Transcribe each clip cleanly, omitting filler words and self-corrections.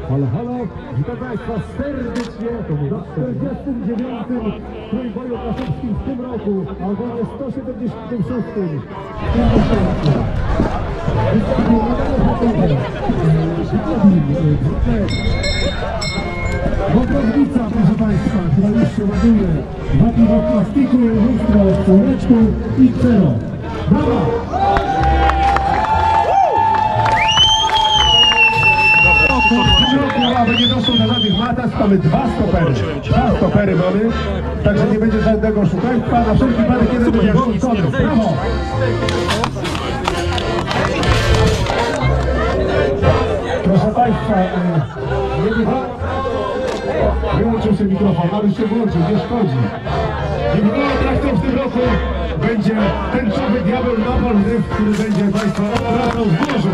Halo, halo, witam Państwa serdecznie na 49. trójboju kaszubskim w tym roku, a ogólnie 176. Wodownica, proszę Państwa, która już się ładuje. Wagi w plastiku, lustro w słoneczku i zero. Brawa! Aby nie doszło do żadnych matac, mamy dwa stopery mamy, także nie będzie żadnego oszukaństwa, na wszelki wypadek jeden będzie włączony. Brawo! Proszę Państwa, wyłączył się mikrofon, ale już się włączył, nie szkodzi. Jedyną atrakcją w tym roku będzie tęczowy diabeł Napol, który będzie Państwa odprowadzał w morzu.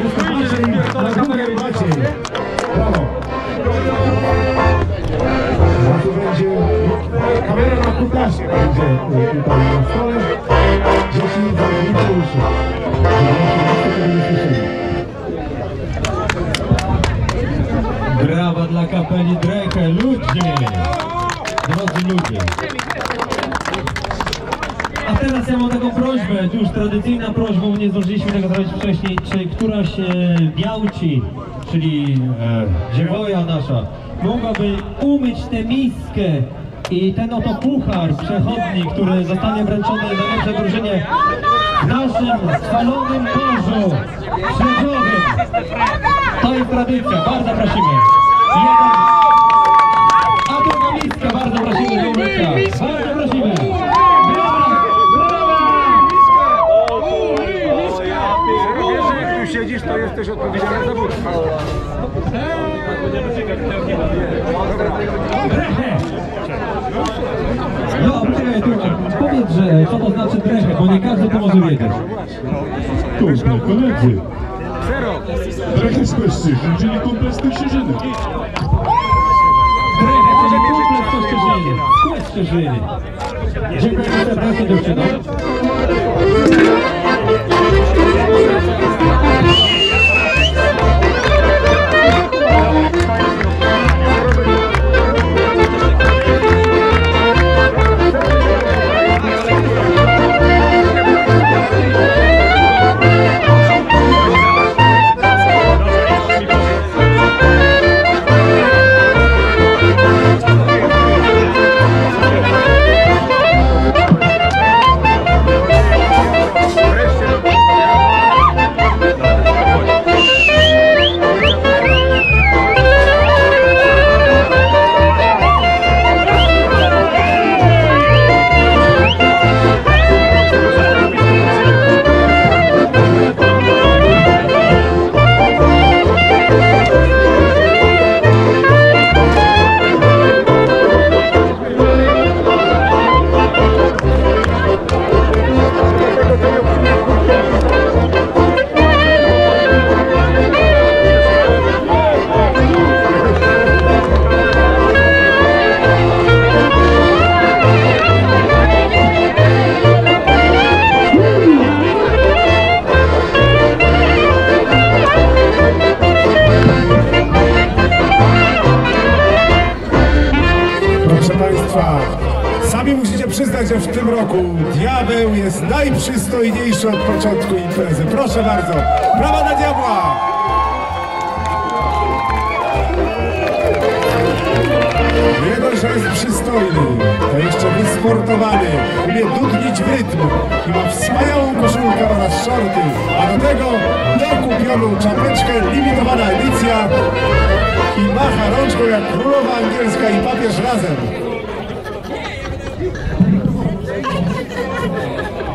Jest to Maciej, na górę Maciej. Brawo. A tu będzie kamera na kutasie, będzie tutaj na stole. Dzieci zamknijcie uszy. Brawa dla kapeli Dreche, ludzie! Drodzy ludzie! A teraz ja mam taką prośbę, już tradycyjna prośba, bo nie zdążyliśmy tego zrobić wcześniej, czy któraś białci, czyli dziewoja nasza, mogłaby umyć tę miskę i ten oto puchar przechodni, który zostanie wręczony za najlepsze drużynie w naszym spalonym morzu śledziowym. To jest tradycja, bardzo prosimy. A druga miska, bardzo prosimy do umycia. Bardzo prosimy. Siedzisz, to jesteś odpowiedzialny za wód. No, powiedz, że co to znaczy drechę, bo nie każdy to może wiedzieć. Kurde, koledzy. Drechę z Kościerzyn, czyli kompleks Kościerzyny. Drechę, czyli kompleks Kościerzyny. Kościerzyny. Dziękuję serdecznie, dziewczyno. Sami musicie przyznać, że w tym roku diabeł jest najprzystojniejszy od początku imprezy. Proszę bardzo, brawa dla diabła! Nie dość, że jest przystojny, to jeszcze wysportowany, umie dudnić w rytm i ma wspaniałą koszulkę oraz shorty, a do tego dokupioną czapeczkę, limitowana edycja i macha rączką jak królowa angielska i papież razem.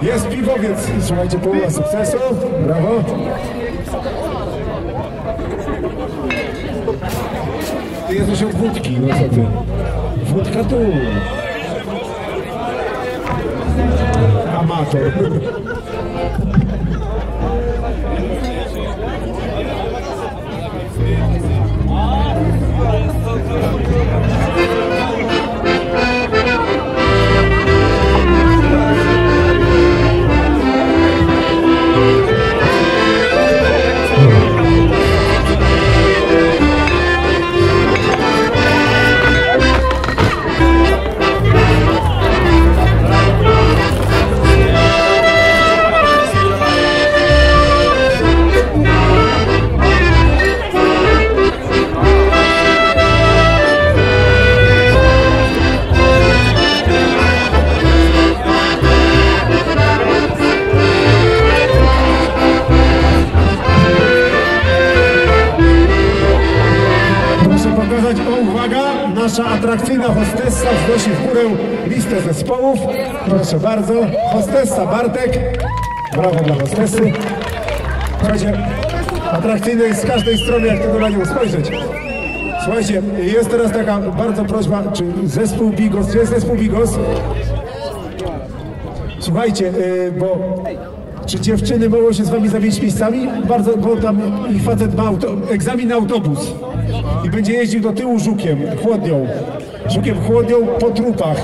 Jest piwo, więc słuchajcie, połowa sukcesu. Brawo. Ty jesteś od wódki, no co ty? Wódka tu. Amator. słuchajcie, uwaga, nasza atrakcyjna hostessa wznosi w górę listę zespołów. Proszę bardzo, hostessa Bartek. Brawo dla hostessy. Słuchajcie, atrakcyjne jest z każdej strony, jak tylko na nią spojrzeć. Słuchajcie, jest teraz taka bardzo prośba, czy zespół Bigos, gdzie jest zespół Bigos? Słuchajcie, bo czy dziewczyny mogą się z wami zawieźć miejscami? Bardzo, bo tam ich facet ma egzamin na autobus i będzie jeździł do tyłu żukiem, chłodnią po trupach.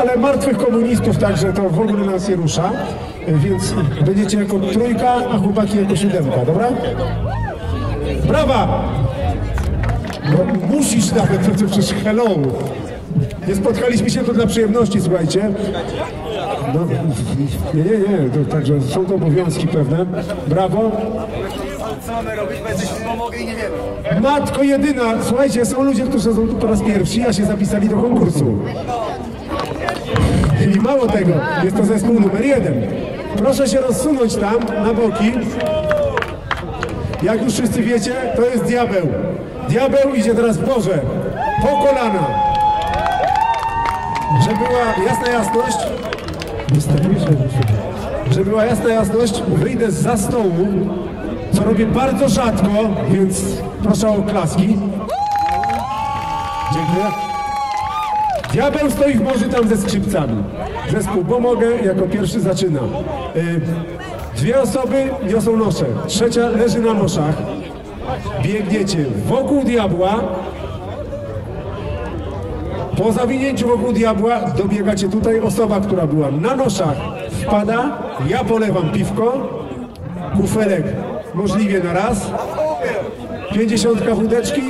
Ale martwych komunistów także to w ogóle nas nie rusza, więc będziecie jako trójka, a chłopaki jako 7, dobra? Brawa! No, musisz nawet, to przecież hello! Nie spotkaliśmy się tu dla przyjemności, słuchajcie. No, nie, to, także są to obowiązki pewne. Brawo. Co mamy robić, bo jesteśmy pomogę i nie wiemy. Matko jedyna, słuchajcie, są ludzie, którzy są tu po raz pierwszy, a się zapisali do konkursu. I mało tego, jest to zespół numer 1. Proszę się rozsunąć tam, na boki. Jak już wszyscy wiecie, to jest diabeł. Diabeł idzie teraz w porze, po kolana. Żeby była jasna jasność, wyjdę zza stołu, co robię bardzo rzadko, więc proszę o klaski. Dziękuję. Diabeł stoi w morzu tam ze skrzypcami. Zespół Pomogę jako pierwszy zaczyna. 2 osoby niosą nosze, 3 leży na noszach. Biegniecie wokół diabła. Po zawinięciu wokół diabła dobiegacie tutaj. Osoba, która była na noszach, wpada. Ja polewam piwko, kufelek możliwie na raz, 50 wódeczki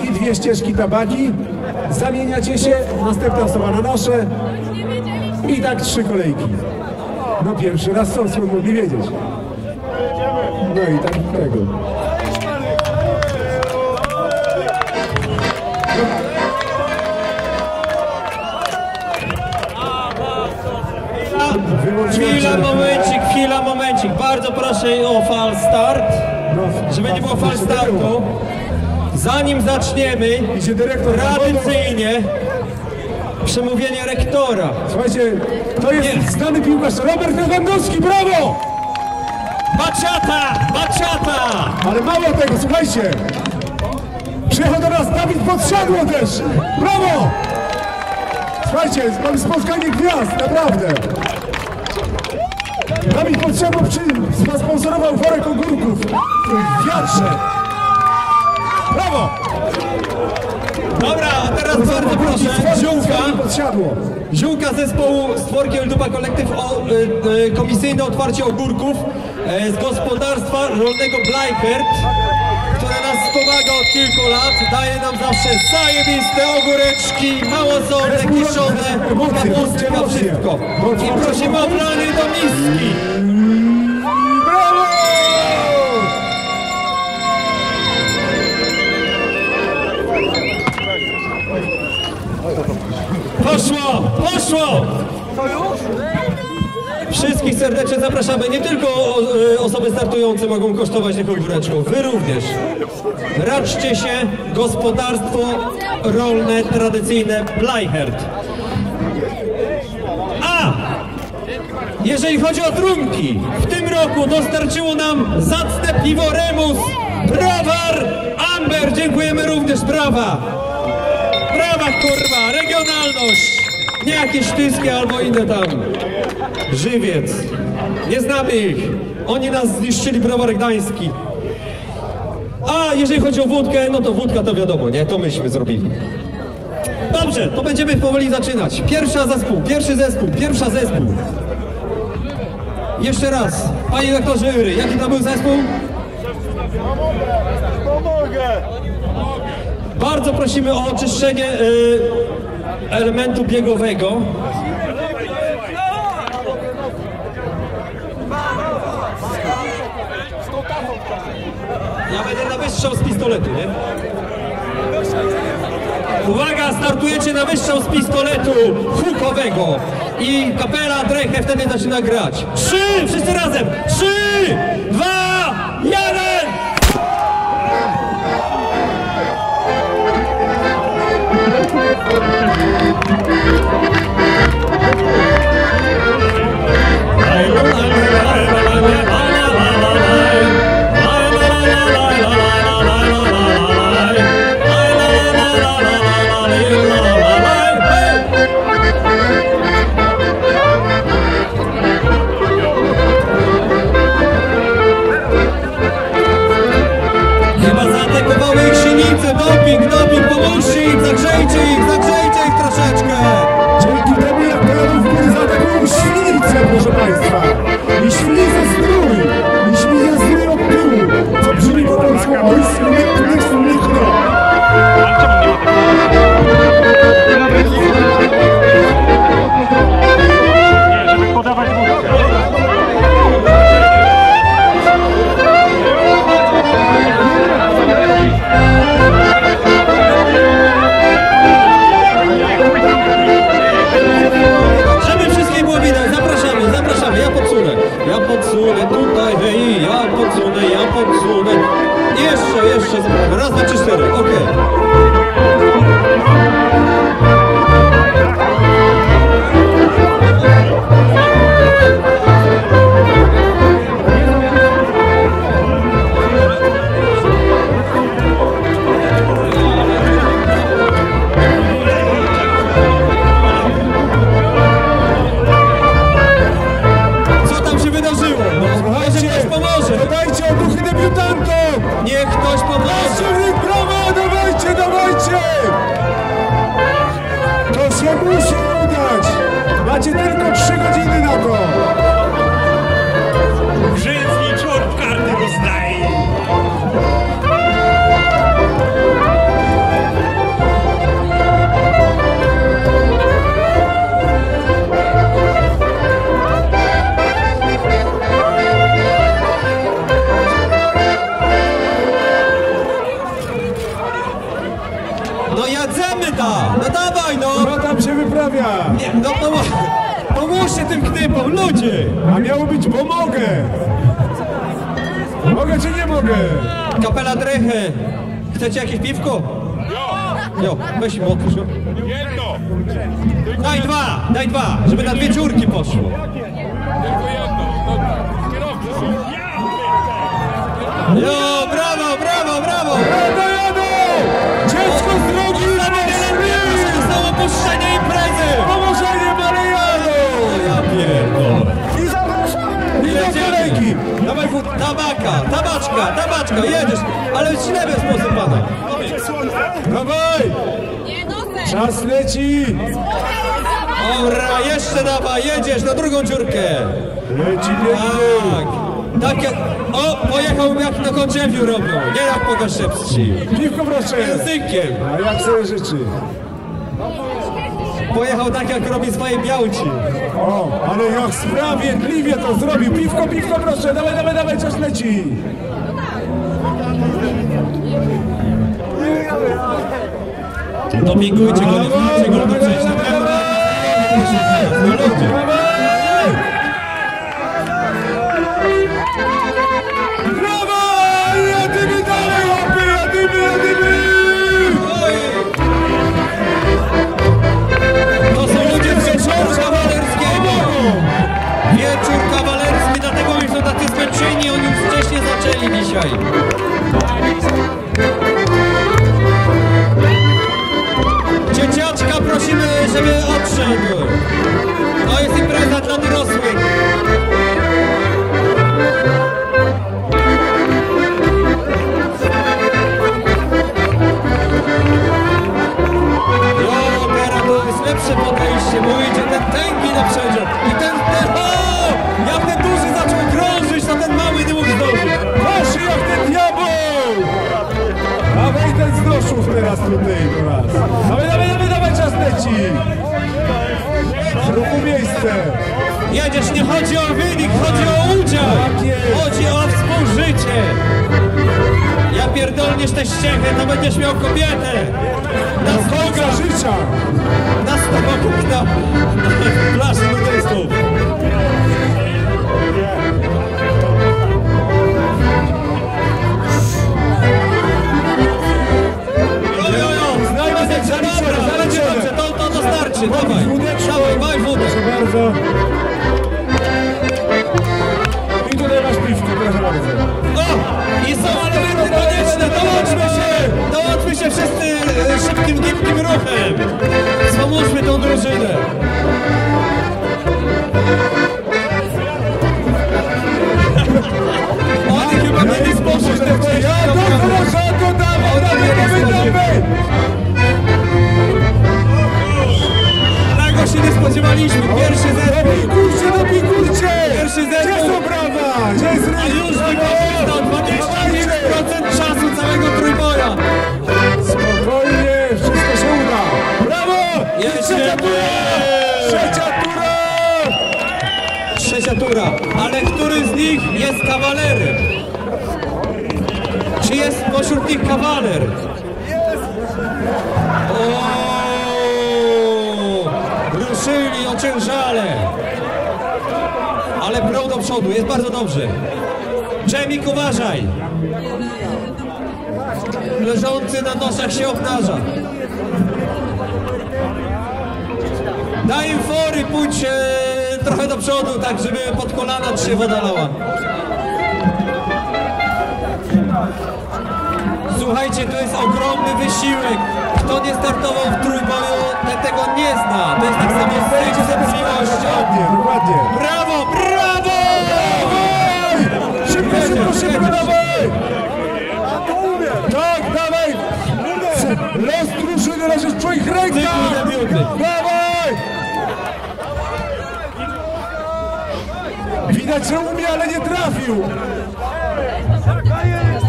i 2 ścieżki tabaki. Zamieniacie się, następna osoba na nosze i tak 3 kolejki. No pierwszy raz są, skąd mogli wiedzieć. No i tak tego. Chwila, momencik. Bardzo proszę o fal start, żeby nie było fal startu. Zanim zaczniemy, tradycyjnie przemówienie rektora. Słuchajcie, to jest znany piłkarz Robert Lewandowski, brawo! Baciata! Ale mało tego, słuchajcie! Przyjechał do nas Dawid Podsiadło też! Brawo! Słuchajcie, mamy spotkanie gwiazd, naprawdę! Dawid Podsiadło sponsorował worek ogórków w wiatrze! Brawo! Dobra, a teraz bardzo proszę, Ziółka zespołu Stworki Eldupa Kolektyw komisyjne otwarcie ogórków z gospodarstwa rolnego Bleichert, które nas wspomaga od kilku lat, daje nam zawsze zajebiste ogóreczki, małosolne, kiszone, kapustka, wszystko. I prosimy o wlanie do miski. Brawo! Poszło! Wszystkich serdecznie zapraszamy. Nie tylko osoby startujące mogą kosztować tych ogóreczków. Wy również. Raczcie się, gospodarstwo rolne, tradycyjne Bleichert. A! Jeżeli chodzi o trunki, w tym roku dostarczyło nam zacne piwo Remus, Browar, Amber. Dziękujemy również, brawa! Brawa, kurwa, regionalność! Nie jakieś tyski albo inne tam. Żywiec. Nie znamy ich. Oni nas zniszczyli, Browar Gdański. A jeżeli chodzi o wódkę, no to wódka to wiadomo, nie? To myśmy zrobili. Dobrze, to będziemy powoli zaczynać. Pierwsza zespół. Jeszcze raz, panie doktorze Jury, jaki to był zespół? Pomogę! Bardzo prosimy o oczyszczenie elementu biegowego. Ja będę na wystrzał z pistoletu, nie? Uwaga, startujecie na wystrzał z pistoletu hukowego i kapela Dreche wtedy zaczyna grać. 3, wszyscy razem! 3, 2, 1! zaatakowały ich sinice, doping, pomóżcie im, zagrzejcie ich troszeczkę. Dzięki temu, jak pojadą w górę, zaatakują świnice, proszę Państwa. I świnice strój, i świnice strój od tyłu. Co brzmi po polsku, oj, smychno. Nie, żeby podawać mówkę. Żeby wszystkich było widać, zapraszamy, ja podsunę tutaj, hej, ja podsunę. Jeszcze, raz, dwa, trzy, cztery, okej. Dodajcie oduchy debiutantom! Niech ktoś pomoże! Brawo, dawajcie! To się musi udać! Macie tylko 3 godziny na to! Brzydki czort karty rozdaje. No jadzemy no dawaj no! Co tam się wyprawia? Nie, no pomóżcie tym knypom, ludzie! A miało być, bo mogę! Mogę czy nie mogę? Kapela Drechy, chcecie jakieś piwko? Jo, weź mi otwórz. Jedno! Daj dwa, żeby na 2 dziurki poszło. Tylko jedno! Kierowcy! Jo, brawo! Jadą! Dziecko z drogi! Zostało opuszczenie imprezy! Pomorzeniem, ale jadą! Ja pierdolę. I zapraszamy! I do kolejki! Dawaj tabaczka, jedziesz, ale w źle sposób pana. Dawaj! Czas leci! Ora, jeszcze dawaj, jedziesz na drugą dziurkę. Leci pięknie! Tak jak... O, pojechał jak na Kądziewiu robią, nie jak po Gaszewsci. Piwko proszę! Językiem. A jak sobie życzy? Pojechał tak jak robi swoje białci. O, ale jak sprawiedliwie to zrobił! Piwko proszę! Dawaj, czas leci! Dopingujcie go, do przejścia. No ludzie. Brawo! Jadymy dalej, jadymy! To są ludzie z wieczoru kawalerskiego. Wieczór kawalerski, dlatego oni są tacy zmęczeni, oni już wcześniej zaczęli dzisiaj. Dzieciaczka prosimy, żeby odszedł. To jest impreza dla dorosłych. Jo, teraz to jest lepsze podejście, bo idzie ten tęgi na przedział. I ten, o! Jak ten duży zaczął krążyć, to ten mały nie mógł zdążyć. Patrz jak ten diabeł! Dawaj ten z doszów teraz tutaj do nas. Dawaj, czas leci! Zrób mu miejsce! Jedziesz, nie chodzi o wynik, chodzi o udział. Tak jest. Chodzi o współżycie. Ja pierdolniesz te ściechy, to będziesz miał kobietę. Na Koga życia! na stokach, na plaży nudystów. Dobrze, to starczy, dawaj, dawaj wódę. Proszę bardzo. I tutaj masz piwko, proszę bardzo. O! I są elementy konieczne, dołączmy się wszyscy szybkim, gibkim ruchem. Wspomóżmy tą drużynę. Oni chyba mieli spożyć te Ja to proszę, kawalerem? Czy jest pośród nich kawaler? O, ruszyli ociężale. Ale prą do przodu, jest bardzo dobrze. Dżemik, uważaj. Leżący na noszach się obnaża. Daj im fory, pójdź trochę do przodu, tak żeby pod kolana ci się woda lała. Słuchajcie, to jest ogromny wysiłek. Kto nie startował w trójboju, ten tego nie zna. To jest tak samo z cierpliwością. Dokładnie. Brawo, brawo! Szybko, szybko, szybko, dawaj! Tak, dawaj! Los drużyny leży w twoich rękach! Dawaj! Widać, że umie, ale nie trafił!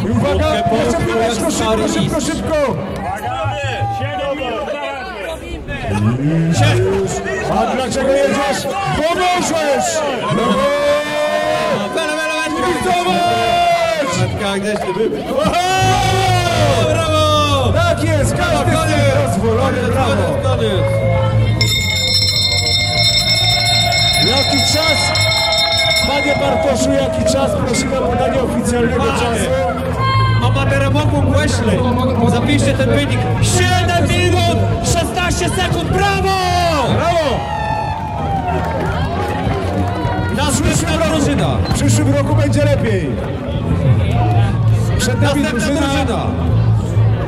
I uwaga, jeszcze chwileczko, szybko, szybko, szybko! A dlaczego jedziesz? Bo możesz! Brawo! Tak jest, każdy jest rozwolony, brawo! Jaki czas? Panie Bartoszu, jaki czas? Prosimy o podanie oficjalnego czasu. Amatera Moku Łeślej. Zapiszcie ten wynik. 7 minut 16 sekund. Brawo! Brawo! Następna drużyna. W przyszłym roku będzie lepiej. Przed nami Następna drużyna.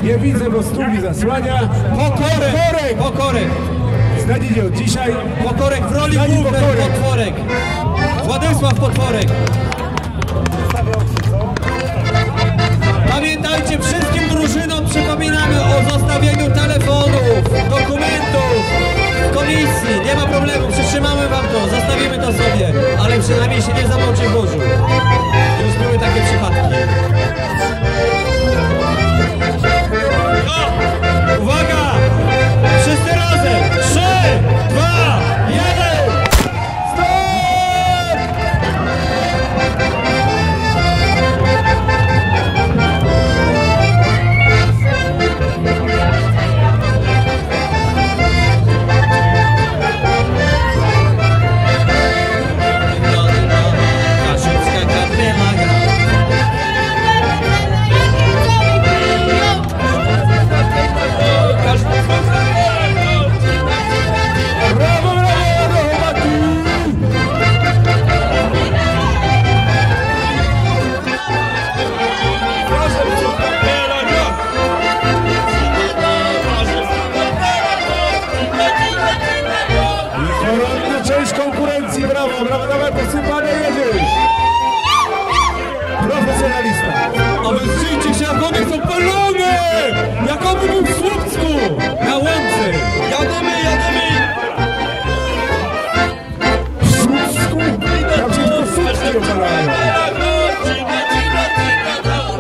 Nie widzę, bo stół mi zasłania. Pokorek. Pokorek. Znajdziecie od dzisiaj. Pokorek w roli Zdani głównej. Pokorek. Potworek. Władysław Potworek. Pamiętajcie, wszystkim drużynom przypominamy o zostawieniu telefonów, dokumentów w komisji. Nie ma problemu, przytrzymamy wam to, zostawimy to sobie, ale przynajmniej się nie zamoczy w morzu. Już były takie przypadki. Uwaga! Wszyscy razem! 3, 2, 1! Stop! Kaszycka kapela gra. Brawo, brawo, chłopaki! Koronna część konkurencji, brawo, brawo, dawaj, posypane jedziesz! Profesjonalista! A wy zżyjcie się, jak one są palone! Jak on był w Słupsku! Na łące! Jadymy, jadymy! W Słupsku? Tam się tylko Słupski opalają.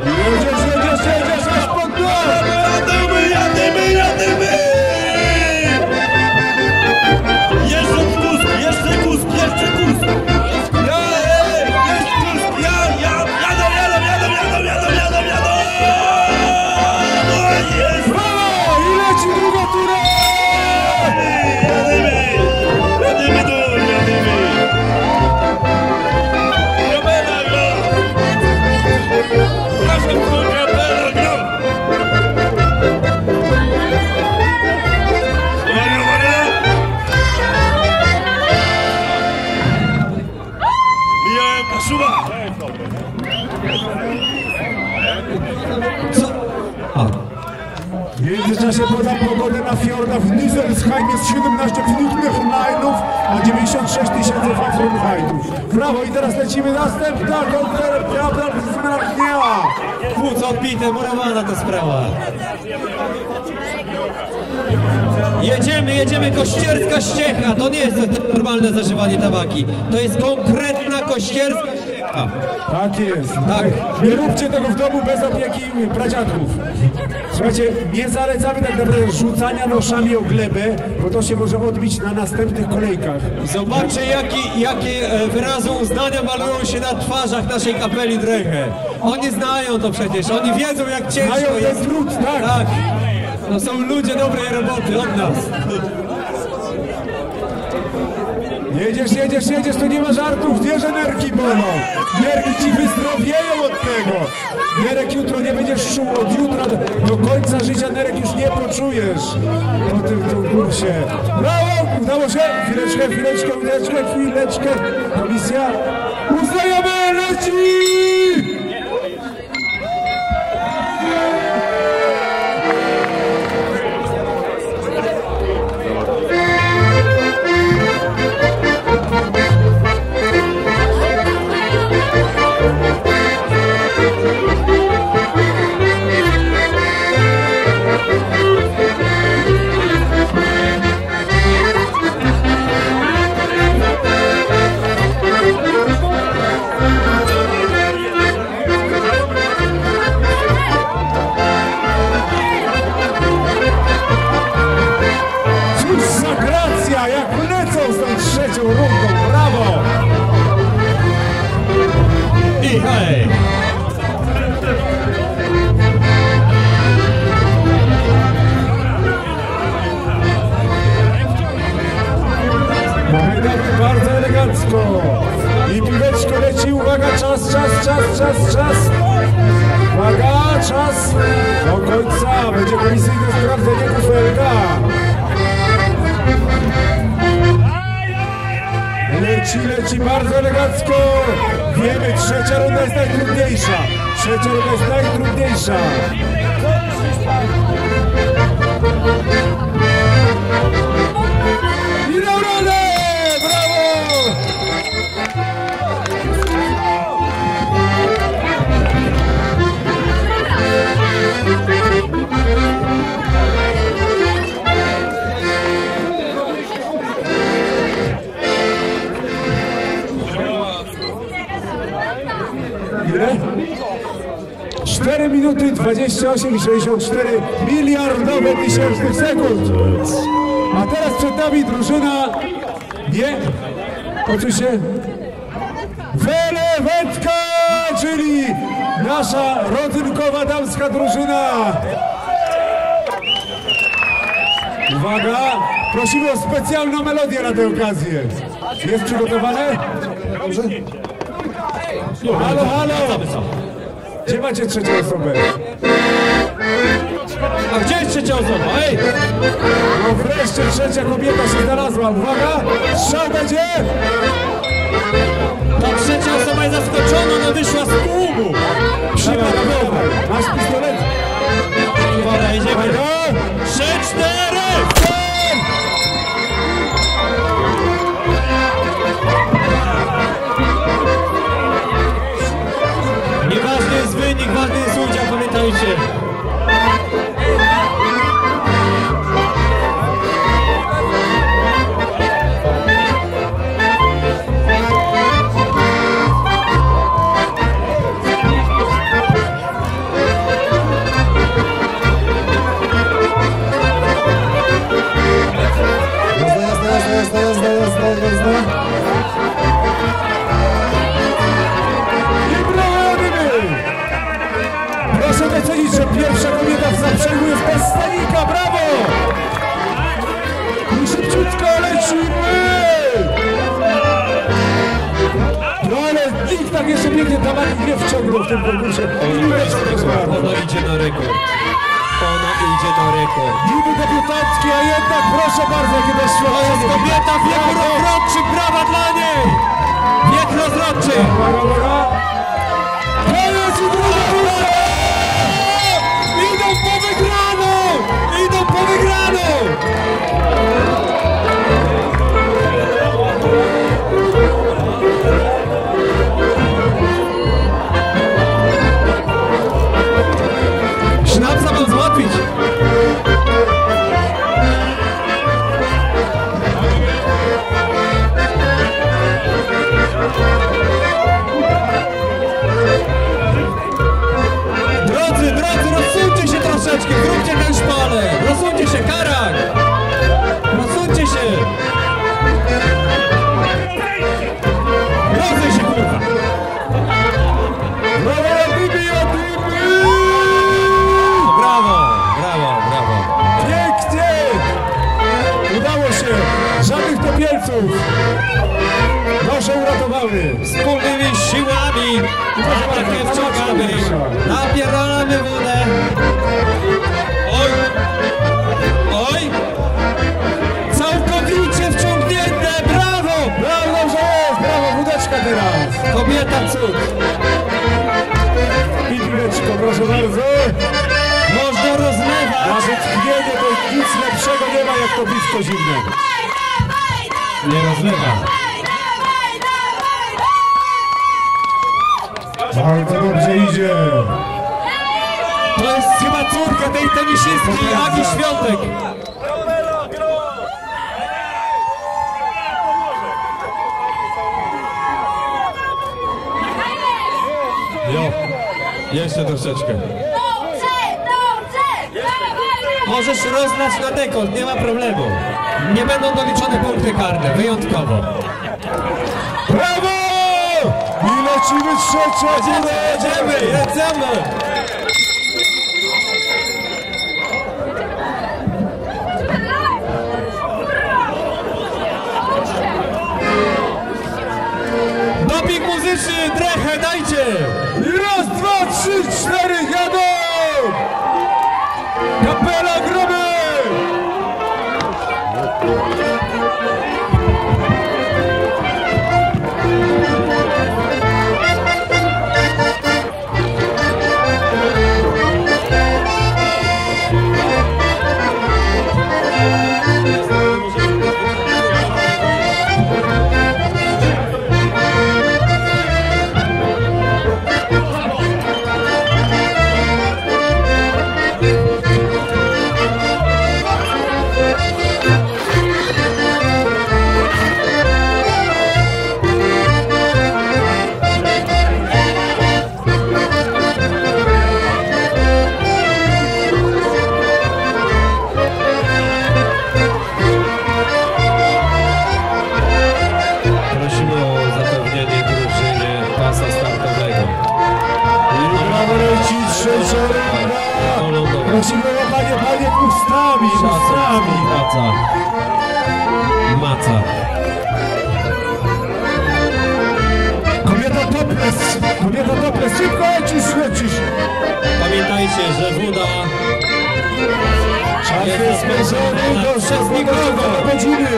Jedziesz, aż pod dół! Jadymy, jadymy, jadymy! Jeszcze Kusk, jeszcze Kusk, jeszcze Kusk! Brawo! I leci druga tura! W międzyczasie podam pogodę na fiordach w Niedersheim jest 17 minutnych line'ów, a 96 000 Fahrenheitów. Brawo, i teraz lecimy następna konferencja Brabzmarchniała. Płuc odbite, murowana ta sprawa. Jedziemy, kościerska ściecha. To nie jest normalne zażywanie tabaki. To jest konkretna kościerska... Tak jest. Tak. Nie róbcie tego w domu bez opieki pradziadków. Słuchajcie, nie zalecamy tak naprawdę rzucania noszami o glebę, bo to się może odbić na następnych kolejkach. Zobaczcie, jakie wyrazy uznania malują się na twarzach naszej kapeli Drechę. Oni znają to przecież, oni wiedzą, jak ciężko Mają ten jest. trud, tak. Tak. To są ludzie dobrej roboty od nas. Jedziesz, to nie ma żartów, wiesz, że nerki bolą. Nerki ci wyzdrowieją od tego. Nerek jutro nie będziesz czuł, od jutra do końca życia nerek już nie poczujesz po tym konkursie. Brawo, udało się. Chwileczkę. Komisja. Uznajemy, leci! Brawo! I hej! Bardzo elegancko. I piłeczko leci, uwaga, czas. Uwaga, czas. Do końca będzie komisyjne sprawdzenie kufelka. Leci bardzo elegancko. Wiemy, trzecia runda jest najtrudniejsza. I dał radę! Brawo! Ile? 4 minuty 28,64 miliardowe tysięcznych sekund. A teraz przed nami drużyna, nie, oczywiście Welewetka, czyli nasza rodzynkowa damska drużyna. Uwaga, prosimy o specjalną melodię na tę okazję. Jest przygotowane? Dobrze? Halo! Gdzie macie trzecią osobę? A gdzie jest trzecia osoba? Ej! No wreszcie trzecia kobieta się znalazła. Uwaga! Strzał będzie! Ta trzecia osoba jest zaskoczona, ona wyszła z klubu! Przypadkowo! Masz pistolet? Uwaga, jedziemy! 3, 4! Nieważny jest wynik, ważny jest udział, pamiętajcie! Proszę docenić, że pierwsza kobieta w zaprzęgu jest bez stanika, brawo! I szybciutko lecimy! No ale nikt tak jeszcze pięknie tamaki nie wciągnął w tym konkursie. Ona idzie na rekord. Niby debiutantki, a jednak proszę bardzo, jakie To jest doświadczenie. kobieta w wieku rozrodczym, brawa dla niej! Wiek rozrodczy! Koniec i druga runda! Idą po wygraną! Sznapsa mam załatwić! wszystko zimne. Nie rozlewa. Bardzo dobrze idzie. To jest chyba córka tej tenisistki Agi Świątek. Jo, jeszcze troszeczkę. Możesz rozlać na dekolt, nie ma problemu. Nie będą doliczone punkty karne, wyjątkowo. Brawo! I lecimy trzecia. Jedziemy! Doping muzyczny, drechę dajcie! I raz, dwa, trzy, cztery, jadą! Kapela groby! Prosimy o panie ustami. Maca. Kobieta topless, szybko lecisz. Pamiętajcie, że woda Czas jest zbliżony do 16 godziny.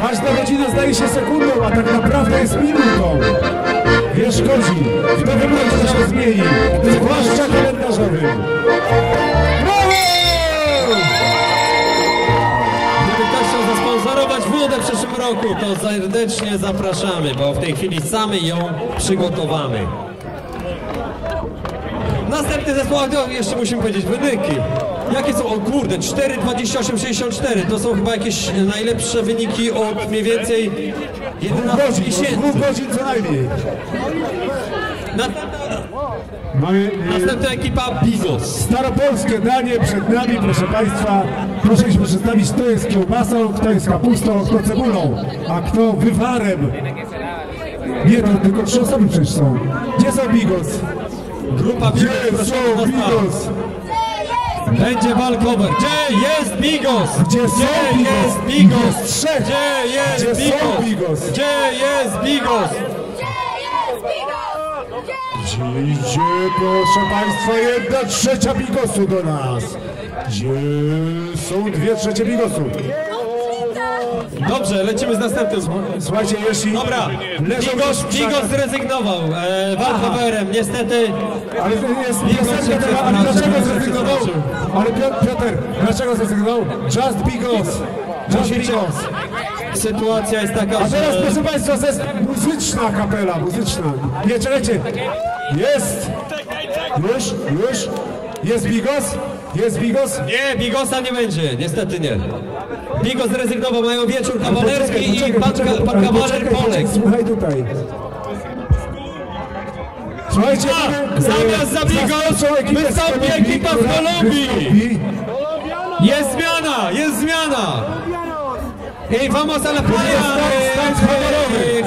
Każda godzina zdaje się sekundą, a tak naprawdę jest minutą. Wiesz, szkodzi. W nowym roku to się zmieni, zwłaszcza kalendarzowym. Brawo! Gdyby ktoś chciał zasponsorować wodę w przyszłym roku, to serdecznie zapraszamy, bo w tej chwili sami ją przygotowamy. Następny zespół, jeszcze musimy powiedzieć wyniki. Jakie są? O kurde, 4,28,64 to są chyba jakieś najlepsze wyniki od mniej więcej 11 tysięcy. 2 godzin co najmniej. Następna ekipa Bigos. Staropolskie danie przed nami, proszę Państwa. Proszę się przedstawić, kto jest kiełbasą, kto jest kapustą, kto cebulą, a kto wywarem. Nie, to tylko 3 osoby przecież są. Gdzie są Bigos? Grupa Gdzie Bigos, są Bigos? Będzie walkover. Gdzie jest Bigos? Gdzie jest Bigos? Gdzie jest Bigos? Gdzie jest Bigos? Gdzie idzie, proszę Państwa, 1/3 Bigosu do nas? Gdzie są 2/3 Bigosu? Dobrze, lecimy z następnym. Słuchajcie, jeśli... Dobra, Bigos zrezygnował walkoverem, niestety. Ale jest piosenka tego, ale dlaczego zrezygnował? Ale Piotr, dlaczego zrezygnował? Just Bigos. Just Bigos. Sytuacja jest taka, A teraz, że... proszę Państwa, jest muzyczna kapela, muzyczna. Nie, czekajcie. Jest. Już. Jest Bigos? Jest Bigos? Nie, Bigosa nie będzie, niestety nie. Bigos zrezygnował, mają wieczór kawalerski i pan kawaler Polek. Słuchaj tutaj. Słuchajcie, zamiast za Bigos wystąpi ekipa z Kolumbii. Jest zmiana. Ej, vamos a la playa!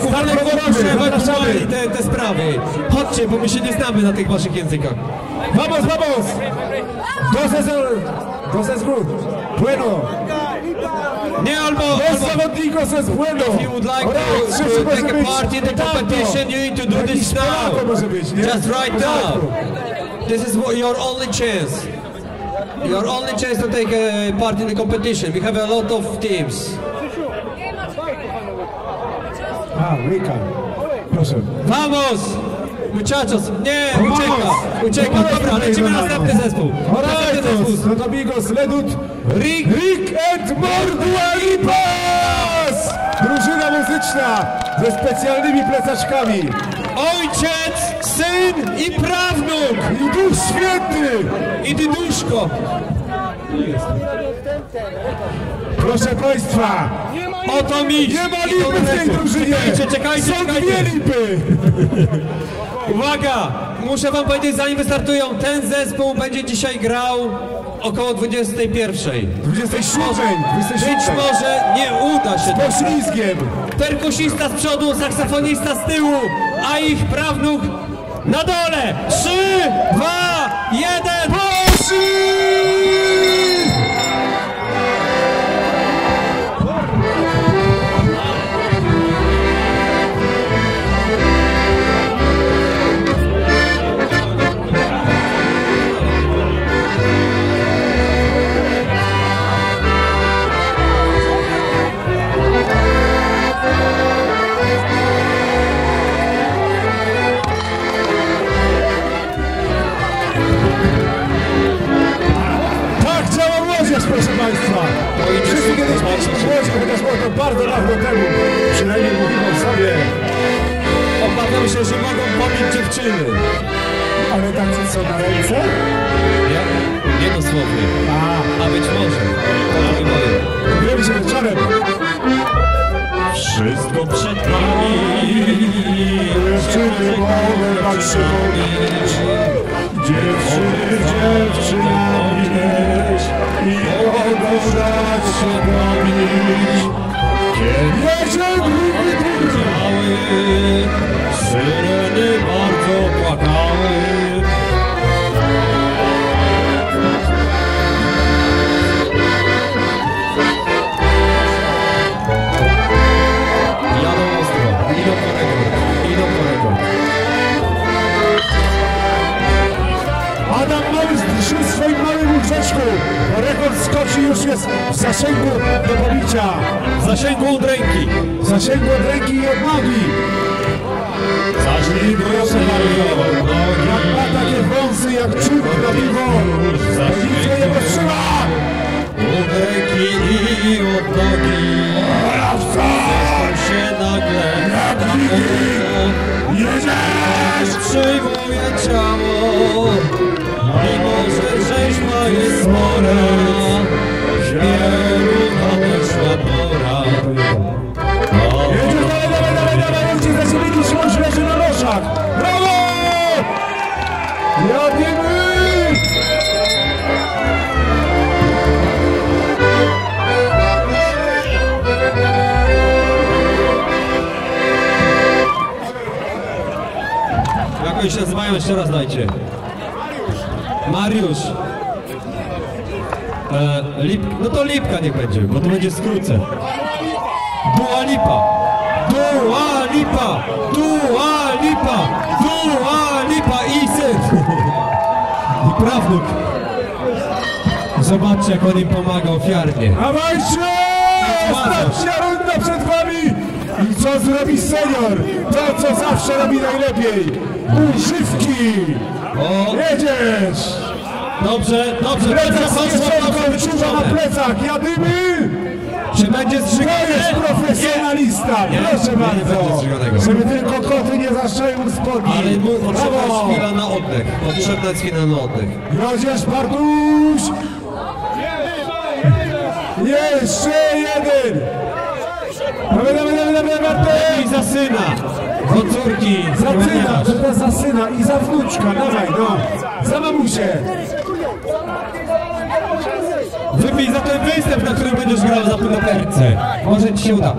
Kuchanek, proszę ewakuowali te sprawy. Chodźcie, bo my się nie znamy na tych waszych językach. Vamos! Dos es good. Bueno. Nie, albo... Zawodników es bueno. If you would like to take a part in the competition, you need to do this now. Just right now. This is your only chance. Your only chance to take a part in the competition. We have a lot of teams. Łyka. Proszę. Vamos! Muchachos! Nie, ucieka! Dobra, lecimy na następny zespół. Następny zespół. Notomigos, Ledut, Rick and Mordualipas! Drużyna muzyczna ze specjalnymi plecaczkami. Ojciec, syn i prawnuk! I Duch Święty! I dyduszko! Proszę Państwa, Oto mistrz! nie ma lipy w tej drużynie! Czekajcie! Są dwie lipy! Uwaga! Muszę wam powiedzieć, zanim wystartują, ten zespół będzie dzisiaj grał około 21. 27, Być może nie uda się. poślizgiem! Perkusista z przodu, saksofonista z tyłu, a ich prawnuk na dole! 3, 2, 1! Poszli! Proszę Państwa, wszyscy kiedyś mieliśmy młodzież, chociaż było to bardzo dawno temu, przynajmniej mówimy o sobie. Obawiam się, że mogą pobić dziewczyny. Ale tak co na ręce? Nie dosłownie. A być może. Wiemy się wieczorem. Wszystko przed nami. Dziewczyny mogą tak się mówić. Dziewczynami mieć i mogą dać się bawić. Kiedy grupy Płakały, syreny bardzo płakały. Jadą ostro, idą po rekord. Adam Mały przy swoim małym łóżeczku. Rekord skoczy już jest w zasięgu do pobicia. W zasięgu od ręki. W zasięgu od ręki i od nogi. Zacznij Proszę bardzo. Jak ma takie wąsy jak czub na piwo. To nic go nie powstrzyma. Od ręki i od nogi. Zespół się nagle Jedziesz! przyjmuje ciało. Mimo że rzeźba jest spora, śmieru nadeszła pora. Jedziesz dawaj, ludzie zaczęli Szymon leży na noszach. Brawo! Jadniemy! Jak oni się nazywają? Jeszcze raz dajcie. Mariusz. No to Lipka niech będzie, bo to będzie skrócę. Dua Lipa. Dua Lipa. Dua Lipa. Dua Lipa i syn. I prawnuk. Zobaczcie, jak on im pomaga ofiarnie. Dawajcie! Ostatnia runda przed wami! I co zrobi senior? To, co zawsze robi najlepiej! Używki! O, Jedziesz! dobrze. Plecak z kieszonką, czuwa na plecach! Jadymy! Czy będzie To zżygane? jest profesjonalista! Proszę nie bardzo! będzie zżyganego. Żeby tylko koty nie zaszczeliły spodni! Ale mu potrzebna jest Brawo! chwila na oddech. Potrzebna jest chwila na oddech. Jedziesz, Bartuś! Jeszcze jeden! Dawaj, Bartuś! I za syna. Do córki. Za syna, to za syna i za wnuczka, dawaj, no! Za mamusię! Wypij za ten występ, na którym będziesz grał za punoperce. Może ci się uda.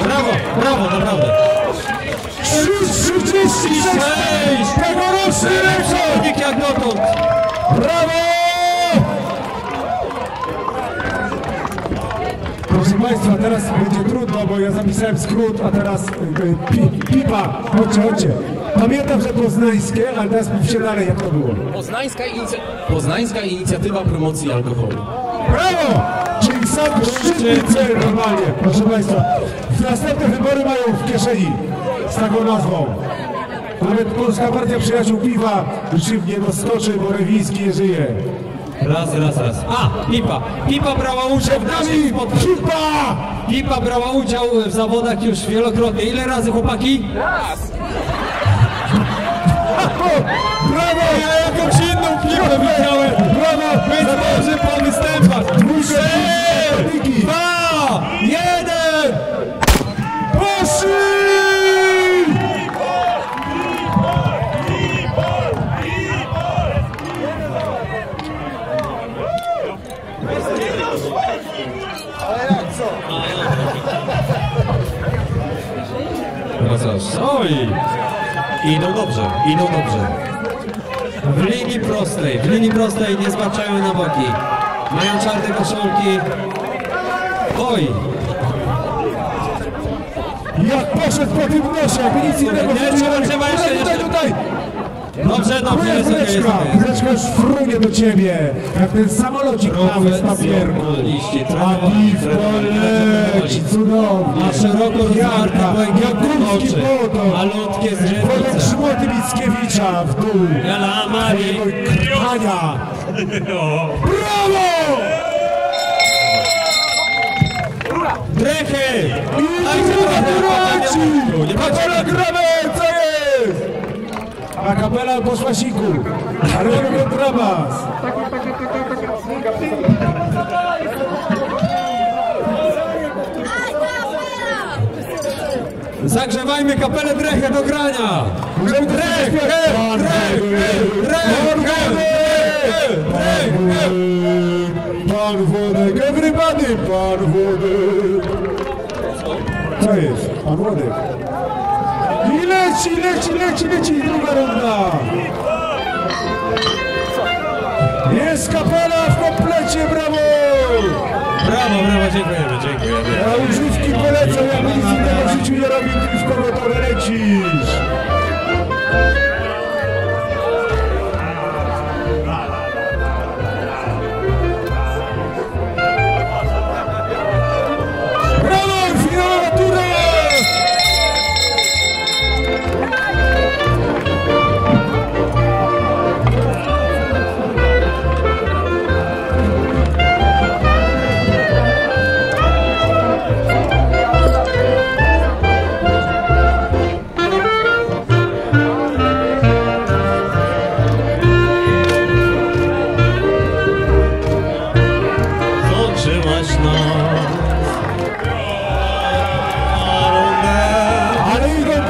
Brawo! Brawo, naprawdę. 36! Tegoroczny rekord! Nikt jak dotąd. Brawo! Proszę Państwa, teraz będzie trudno, bo ja zapisałem skrót, a teraz pipa. Chodźcie. Pamiętam, że poznańskie, ale teraz mówcie dalej, jak to było. Poznańska inicjatywa promocji alkoholu. Brawo! Czyli sam szczytny cel normalnie, proszę Państwa. Następne wybory mają w kieszeni z taką nazwą. Nawet Polska Partia Przyjaciół Piwa już im nie doskoczy, bo Rewiński nie żyje. Raz. A, Pipa brała udział w naszych spotkaniach. Pipa brała udział w zawodach już wielokrotnie. Ile razy, chłopaki? Brawo! Ja jakąś inną piłkę widziałem. Brawo! Być może po występach. 3, 2, 1. Poszli! Oj! Idą dobrze. W linii prostej nie zbaczają na boki. Mają czarne koszulki. Oj! Jak poszedł po tym nosie, jakby nic innego Trzeba jeszcze. Tutaj! Dobrze, jest okej. Kuleczka już frunie do ciebie, jak ten samolocik nawet z papieru. A piwko leci, cudownie. A szeroko rozwarte błękitne Jakubski oczy. potok. Malutkie Podek źrenice. szmoty Mickiewicza w dół. Galamari. Twojego krtania. Brawo! Drechy! I kapela gramy, co jest? A kapela poszła siku, ale robią kontrabas. Zagrzewajmy kapelę Drechę do grania! Pan Włodek, everybody, pan Włodek. Co jest? Pan Włodek. I leci, druga runda. Jest kapela w komplecie, brawo! Brawo, dziękujemy. A używki polecą, jakby nic innego w życiu nie robił, ty w kogo to lecisz. Brawo, finalowa tura!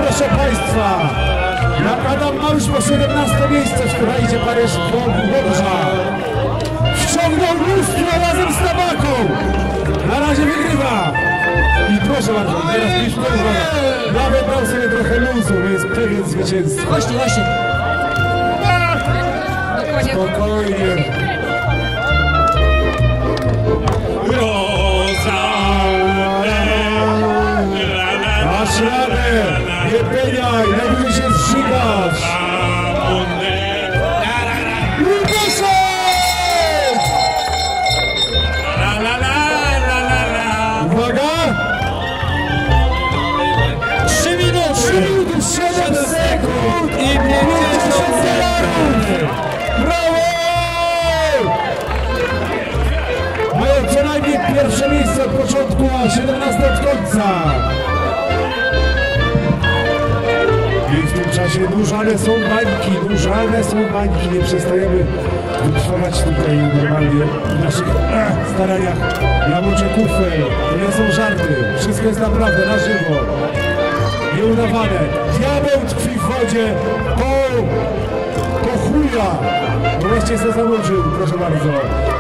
Proszę Państwa, jak Adam Marusz po 17 miejsce w Krajdzie Paryż Dobrza wciągnął lustro razem z tabaką. Na razie wygrywa. I proszę bardzo, teraz piszmy, nawet dał sobie trochę luzu, bo jest pewien zwycięstwa. Właśnie. Spokojnie. Masz radę, nie peniaj, najwyżej się zżygasz. Uwaga! 3 minuty, 7 sekund i 50 dolarów! Brawo! Mają co najmniej pierwsze miejsce od początku, a 17 od końca. I w tym czasie nurzane są bańki, nie przestajemy wytrwać tutaj normalnie w naszych staraniach. Jamocze kufel, to nie są żarty, wszystko jest naprawdę na żywo, nieudawane. Diabeł tkwi w wodzie po chuja, bo wreszcie się zanurzył, proszę bardzo.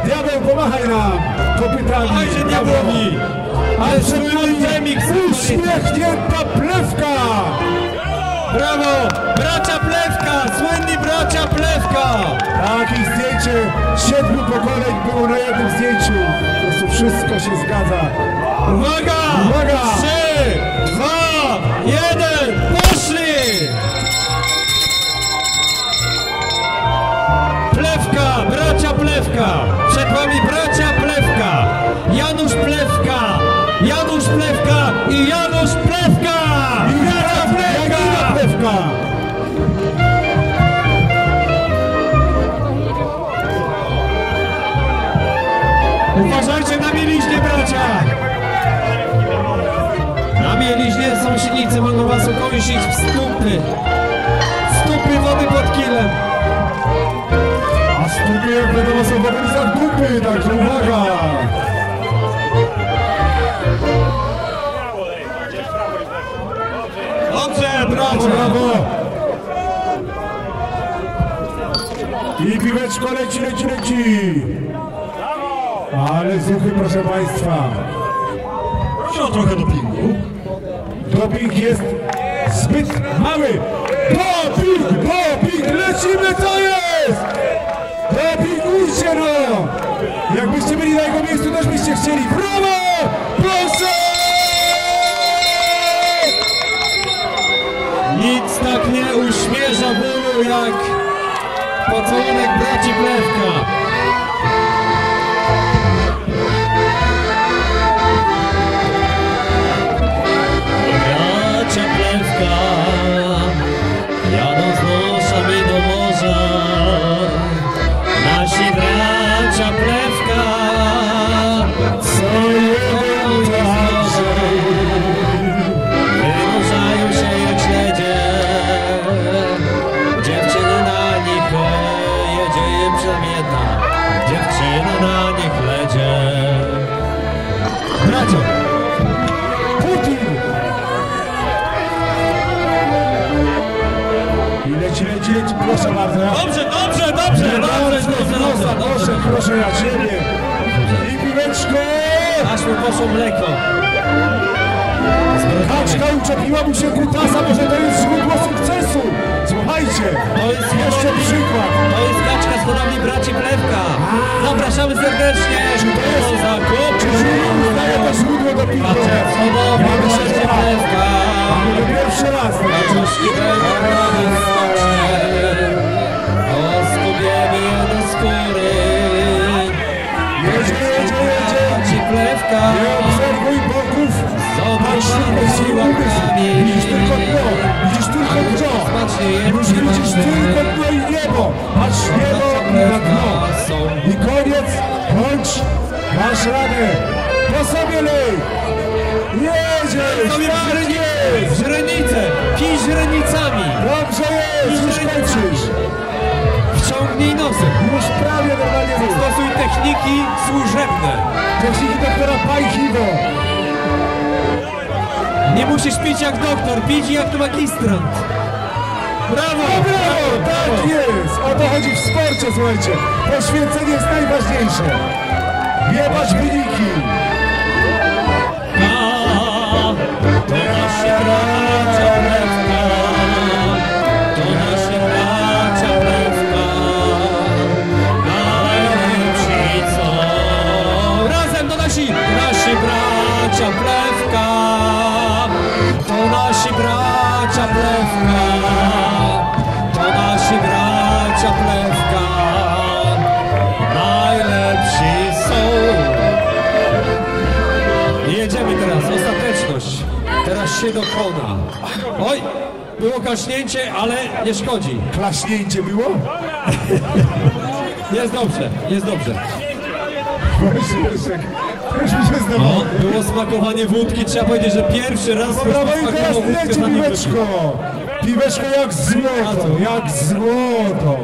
Diabeł, pomachaj nam kopytami. Ojże, diabłowi! Ale przed nami remix! uśmiechnięta plewka! Brawo! Bracia Plewka! Słynni bracia Plewka! Tak, ich zdjęcie 7 pokoleń było na jednym zdjęciu. Po prostu wszystko się zgadza. Uwaga! 3, 2, 1, poszli! Plewka! Bracia Plewka! Przed wami bracia Plewka! Janusz Plewka! Janusz Plewka i Janusz Plewka! Bracia Plewka! sąsiednicy mogą was ukąsić w stupy. Stupy wody pod kilem. A stupy, jak wiadomo, są w okolicach dupy, także uwaga! Dobrze, brawo. Brawo! I piłeczko leci! Ale zuchy, proszę Państwa. Proszę o trochę dopingu. Doping jest zbyt mały. Doping, lecimy, to jest! Dopingujcie, no! Jakbyście byli na jego miejscu, też byście chcieli. Brawo! Proszę! Nic tak nie uśmierza bólu jak pocałunek braci Plewka. Bracia Plewka jadą z noszami do morza. Nasi bracia Plewka co jedną wynurzają się jak śledzie. Dziewczyny na nich jedzie im przemiedna. Dziewczyny na nich ledzie. Bracio! Putin! I leci, proszę bardzo. Proszę ja ciebie. I piłeczko! Aż mu poszło mleko. Kaczka uczepiła mu się kutasa, może to jest źródło sukcesu. Słuchajcie, jeszcze przykład. To jest kaczka z hodowli braci Plewka. Zapraszamy serdecznie. jest- do zakupu. Czy jury uznaje to źródło do piwa? Z hodowli Ja myślę, braci że tak. Plewka. Mamy to pierwszy raz. Kaczuszki będą robić smaczne. Oskubiemy je do skóry. Jedzie. Braci Plewka. Nie obserwuj boków. Patrz Zobaczmy szybko, siłakami. widzisz tylko dno. Już widzisz tylko dno i niebo. Patrz niebo na dno. I koniec, bądź, masz radę. Po sobie lej. Jedziesz, tak jest. Źrenice! Pij źrenicami! Dobrze jest, już kończysz. Wciągnij nosem! Już prawie normalnie było. Stosuj techniki służebne! Techniki doktora Pajchiwo. Nie musisz pić jak doktor, pić jak magistrant! Brawo! Brawo, tak jest. O to chodzi w sporcie, słuchajcie. Poświęcenie jest najważniejsze. Jebać wyniki. To nasi bracia Plewka! To nasi bracia Plewka! Najlepsi są! Razem to nasi bracia Plewka! To nasi bracia Plewka! To nasi bracia Plewka! Najlepsi są! Jedziemy teraz, ostateczność. Teraz się dokona. Oj, było kaśnięcie, ale nie szkodzi. Klaśnięcie było? Jest dobrze, jest dobrze. Już mi się zdawało. No, było smakowanie wódki, trzeba powiedzieć, że pierwszy raz Brawo i teraz smakował wódkę leci za nim piłeczko. Piłeczko jak złoto, jak złoto.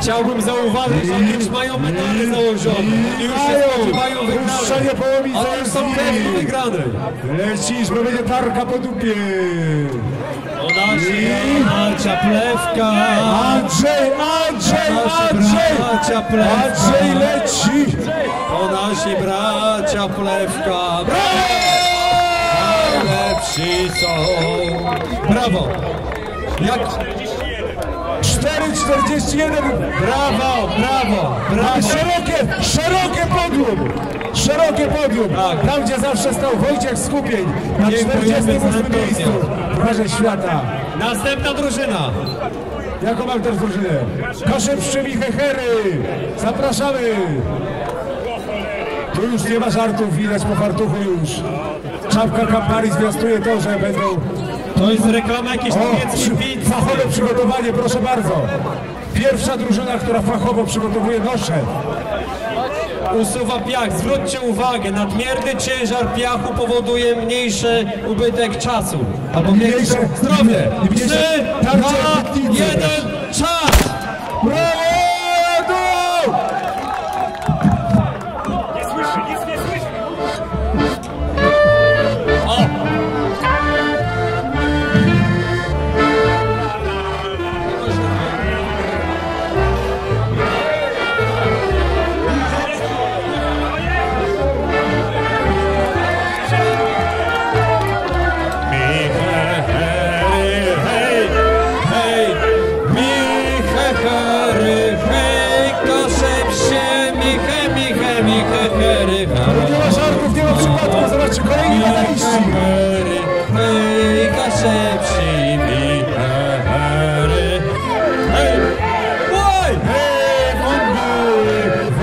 Chciałbym zauważyć, że oni już mają medale założone. Oni już się spodziewają Puszczenie wygranej. połowicy Oni już są pewni wygranej. Lecisz, bo będzie tarka po dupie. O nasi bracia Plewka. Andrzej! Bracia Plewka. Andrzej leci! To nasi bracia Plewka. Brawo! Najlepsi są. Brawo! Jak? 4,41! Brawo! A szerokie podium! Szerokie podium! Tak. Tam, gdzie zawsze stał Wojciech Skupień, na Dziękujemy 48 za miejscu. Pucharze świata. Następna drużyna. Jaką mam też drużynę? Koszybszczyk i Hechery! Zapraszamy! Tu już nie ma żartów, widać po fartuchu już. Czapka Campari zwiastuje to, że będą... To jest reklama jakiejś niemieckiej pizzy. Fachowe przygotowanie, proszę bardzo. Pierwsza drużyna, która fachowo przygotowuje nosze. usuwa piach. Zwróćcie uwagę, nadmierny ciężar piachu powoduje mniejszy ubytek czasu. Albo mniejsze zdrowie. 3, 2, 1, czas! Brawo! Nie słyszy, nic nie słyszy. Nie ma żartów, nie ma przypadku, zobaczcie, kolejni medaliści. W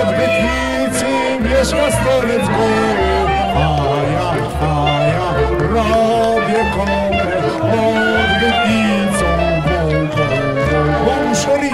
odbytnicy mieszka stolec góry, a ja robię komę odbytnicą wołą szori.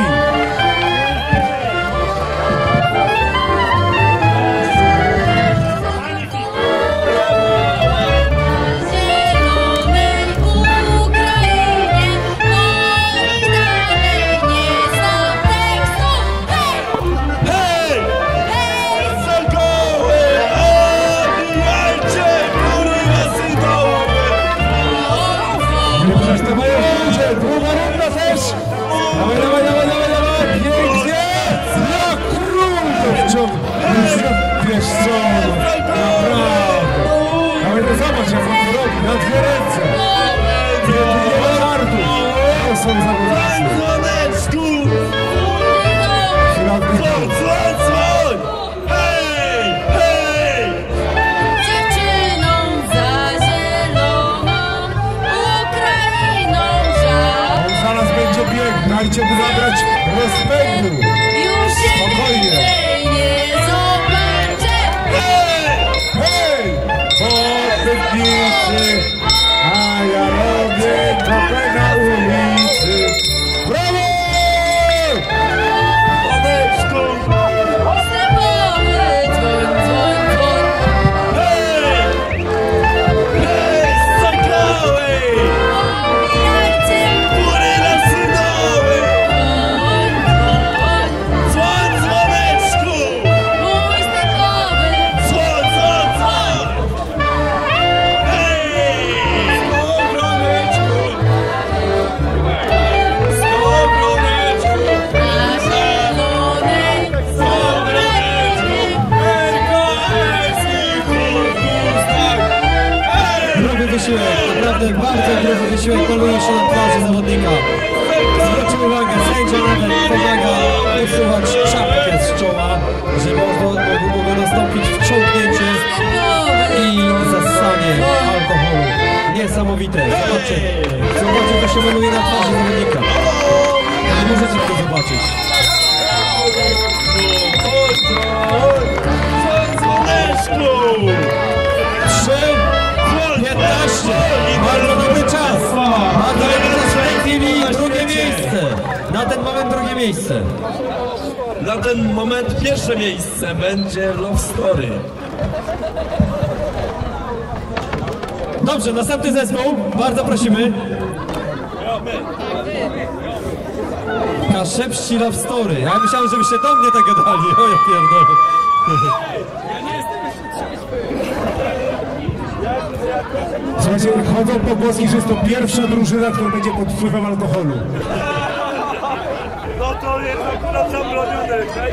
Druga runda też! Dawaj, dawaj, dawaj, dawaj, dawaj! Pięknie! Jak król to wciągnął! Już wiesz co? Naprawdę! Dawaj, to zobacz jak on to robi, na dwie ręce! Nie ma żartu! To są zawodnicy! Zaraz będzie bieg, dajcie mu nabrać respektu! Spokojnie! Hej! Podbytnicy, a ja robię kopę na ulicy! Brawo! Wysiłek, naprawdę bardzo duży wysiłek maluje się na twarzy zawodnika. Zwróćcie uwagę, sędzia nawet pomaga usuwać czapkę z czoła, żeby mogło nastąpić wciągnięcie i zasanie alkoholu. Niesamowite, zobaczcie, to się maluje na twarzy zawodnika. Nie możecie tego zobaczyć. 15! Bardzo dobry czas! Bardzo dobry czas w tej chwili drugie miejsce! Na ten moment drugie miejsce. Na ten moment pierwsze miejsce będzie Love Story. Dobrze, następny zespół. Bardzo prosimy. Kaszepści Love Story. Ja myślałem, żebyście do mnie tak gadali. O ja pierdolę. Słuchajcie, chodzą pogłoski, że jest to pierwsza drużyna, która będzie pod wpływem alkoholu. No to jest akurat zabronione, tak?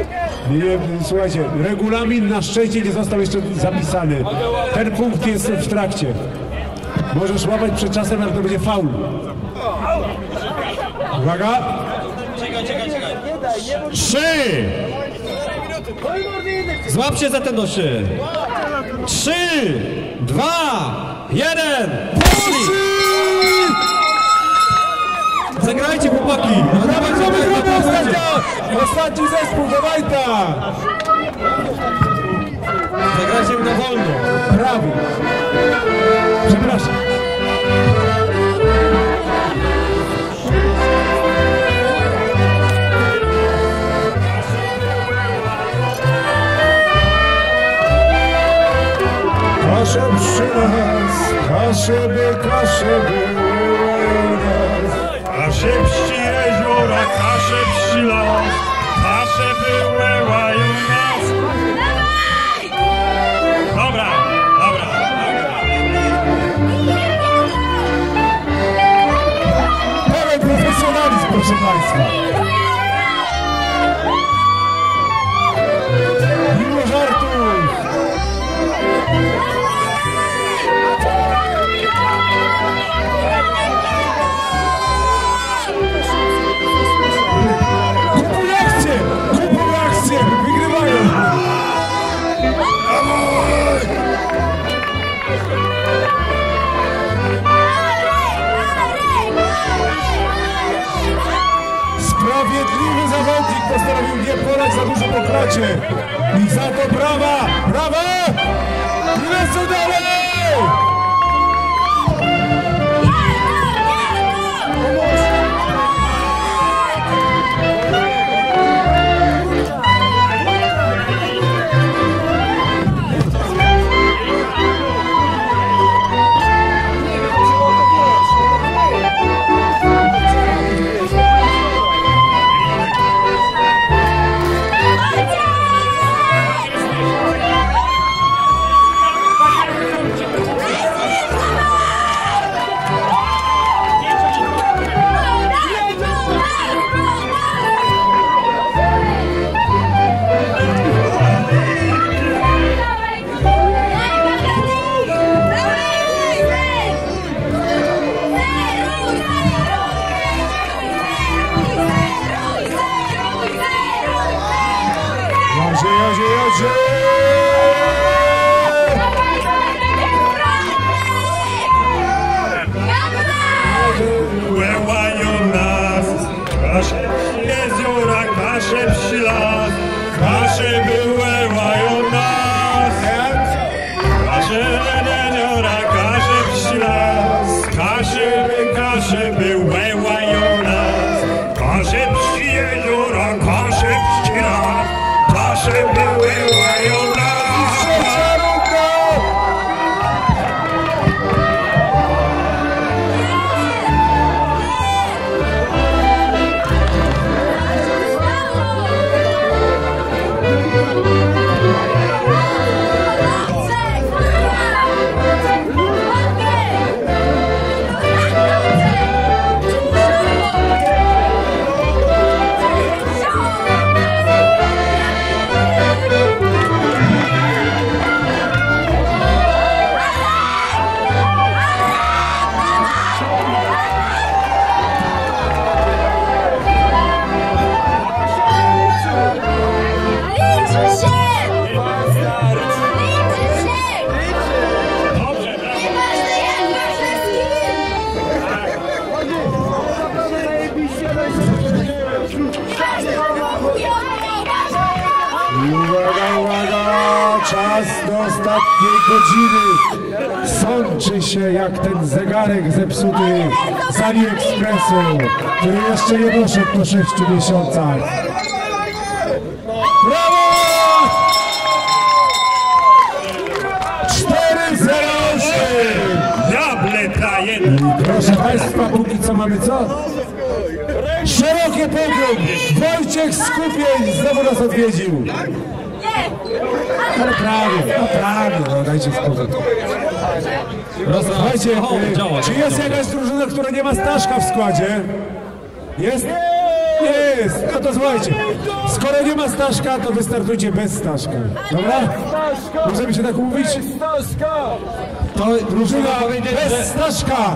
Słuchajcie, regulamin na szczęście nie został jeszcze zapisany. Ten punkt jest w trakcie. Możesz łapać przed czasem, ale to będzie faul. Uwaga! Czekaj. 3! Złap się za ten noszy. 3, 2, 1! Zagrajcie, chłopaki! Ostatni zespół, dawaj ta! Zagrajcie na wolno. Prawy. Przepraszam. Kasze pści jeziora, kasze pści las, kasze wyłełają nas. Dobra, dobra, dobra. Pełen profesjonalizm, proszę Państwa. Mimo żartów. Kupują akcję, wygrywają. Sprawiedliwy zawodnik postanowił nie polać za dużo po kracie. I za to brawa! Brawa! I lecą dalej! Wyłełają nas, kasze jeziora, kasze pści las, kasze wyłełają nas. Kasze jeziora, kasze pści las, kasze wyłełają nas. Kasze pści jeziora, kasze pści las, kasze wyłełają nas. Uwaga, uwaga! Czas do ostatniej godziny. Sączy się jak ten zegarek zepsuty z AliExpressu, który jeszcze nie doszedł po 6 miesiącach. Brawo! 4-0-8! Diableta jeden. Proszę Państwa, póki co mamy co? Szerokie podium! Wojciech Skupień znowu nas odwiedził. Ale prawie, no prawie, no dajcie spokój. Słuchajcie, czy jest jakaś drużyna, która nie ma Staszka w składzie? Jest? Jest! No to słuchajcie, skoro nie ma Staszka, to wystartujcie bez Staszka. Dobra? Możemy się tak umówić? To drużyna bez Staszka!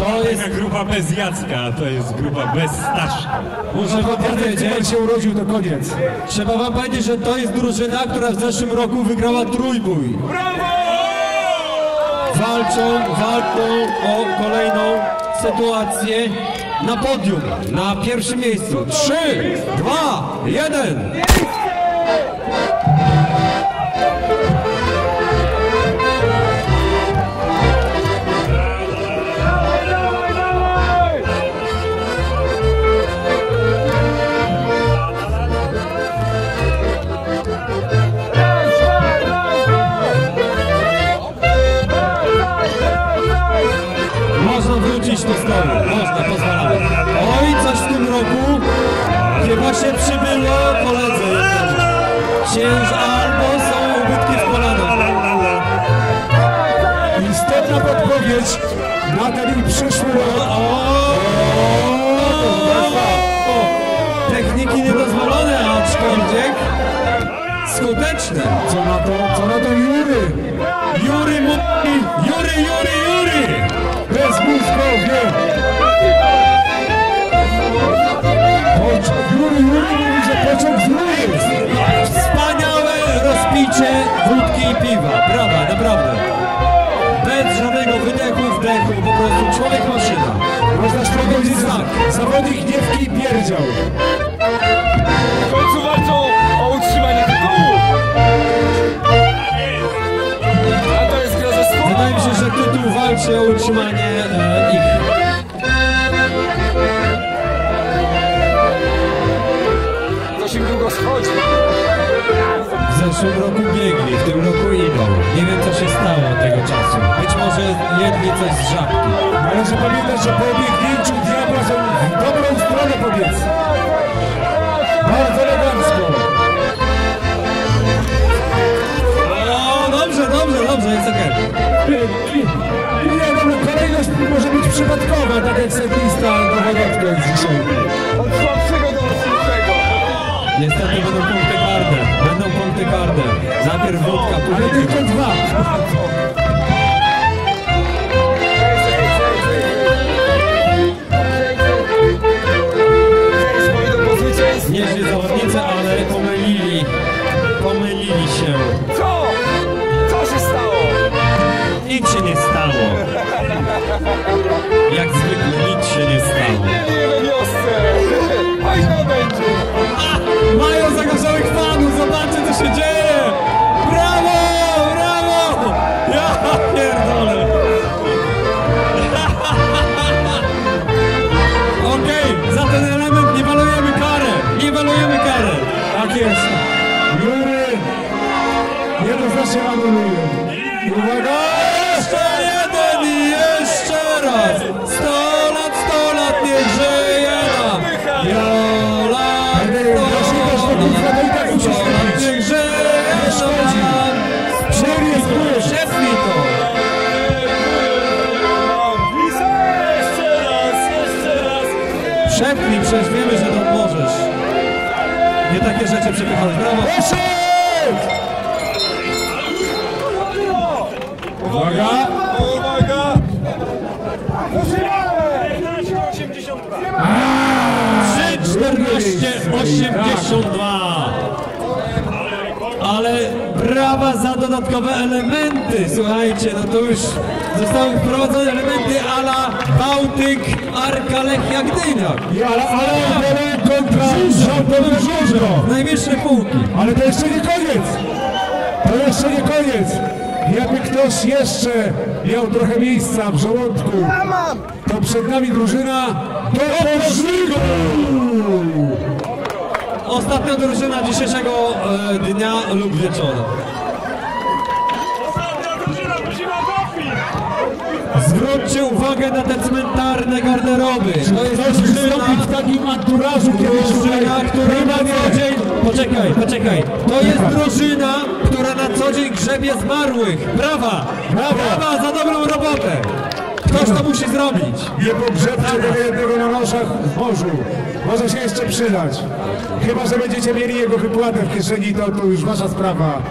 To jest grupa bez Jacka, to jest grupa bez Staszka. Muszę wam powiedzieć, Jak się urodził, to koniec. trzeba wam powiedzieć, że to jest drużyna, która w zeszłym roku wygrała trójbój. Walczą o kolejną sytuację na podium, na pierwszym miejscu. 3, 2, 1. Można wrócić do stołu, można, pozwalamy. Oj, Słuchajcie, właśnie przybyło koledzy. Księż albo są ubytki w kolanach. Istotna podpowiedź na ten i przyszły rok. Techniki niedozwolone, aczkolwiek skuteczne. Co na to Jury? Jury mówi, Jury! Bez mózgowie! Jury mówi, że pociąg z rury! Wspaniałe rozpicie wódki i piwa. Brawa, naprawdę. Bez żadnego wydechu, wdechu, po prostu człowiek maszyna. Można powiedzieć zawodnik niewki i pierdział. W końcu walczą o utrzymanie tytułu. A to jest gra ze słowem. Wydaje mi się, że tytuł walczy o utrzymanie ich. To się długo schodzi. W zeszłym roku biegli, w tym roku idą. Nie wiem, co się stało od tego czasu. Być może jedli coś z żabki. Należy pamiętać, że po obiegnięciu diabła są w dobrą stronę pobiec. Bardzo elegancko. O, dobrze, jest okej. Nie, dobra, kolejność może być przypadkowa, tak jak setlista Noworodka jest dzisiaj. Od słabszego do mocniejszego. Niestety będą punkty karne. Najpierw wódka, Ale później tylko piwo. dwa. Nieźli zawodnicy, ale pomylili się. Co? Co się stało? Nic się nie stało. Jak zwykle nic się nie stało. Nie we wiosce. Fajno będzie. Mają zagorzałych fanów, zobaczcie co się dzieje! Brawo! Ja pierdolę! Okej, za ten element nie walujemy karę! Tak jest! Jury jednoznacznie anuluje. Uwaga! Jeszcze jeden i jeszcze raz! 100 lat niech żyje nam! Jola! 100 lat niech żyje nam! Szepnij to! Szepnij, przecież wiemy, że to możesz. Nie takie rzeczy przepychać. Brawo! Uwaga! Uwaga! 3:14:82. Ale brawa za dodatkowe elementy. Słuchajcie, no to już zostały wprowadzone elementy a la Bałtyk, Arka, Lechia, Gdynia. Ale kontra rządowym Żużlo. Najwyższe półki. Ale to jeszcze nie koniec! To jeszcze nie koniec! Jakby ktoś jeszcze miał trochę miejsca w żołądku, to przed nami drużyna do pożniku! Ostatnia drużyna dzisiejszego dnia lub wieczora. Zwróćcie uwagę na te cmentarne garderoby. To jest Ktoś wystąpi w takim anturażu drużyna, która na co dzień... Poczekaj. To jest drużyna, która na co dzień grzebie zmarłych. Brawa za dobrą robotę. Ktoś to musi zrobić. Nie pogrzebcie tego jednego na noszach w morzu. Może się jeszcze przydać. Chyba że będziecie mieli jego wypłatę w kieszeni, to już wasza sprawa.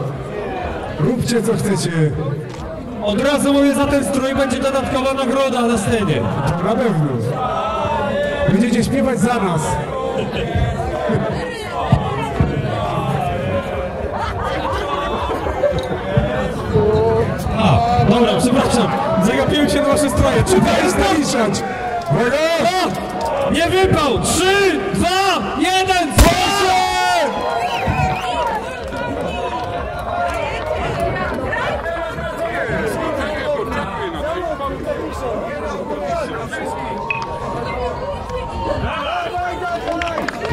Róbcie co chcecie. Od razu mówię, za ten strój będzie dodatkowa nagroda na scenie. Na pewno. Będziecie śpiewać za nas. Dobra, przepraszam. Zagapiłem się na wasze stroje. Czy to jest Zaliczać. Uwaga! Nie wypał! 3, 2, 1, proszę!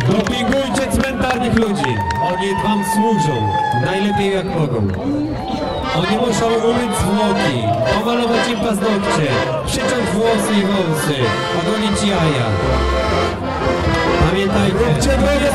Dopingujcie cmentarnych ludzi. Oni wam służą. Najlepiej jak mogą. Oni muszą umyć zwłoki, pomalować im paznokcie, przyciąć włosy i wąsy, ogolić jaja. Pamiętajcie, Róbcie drogę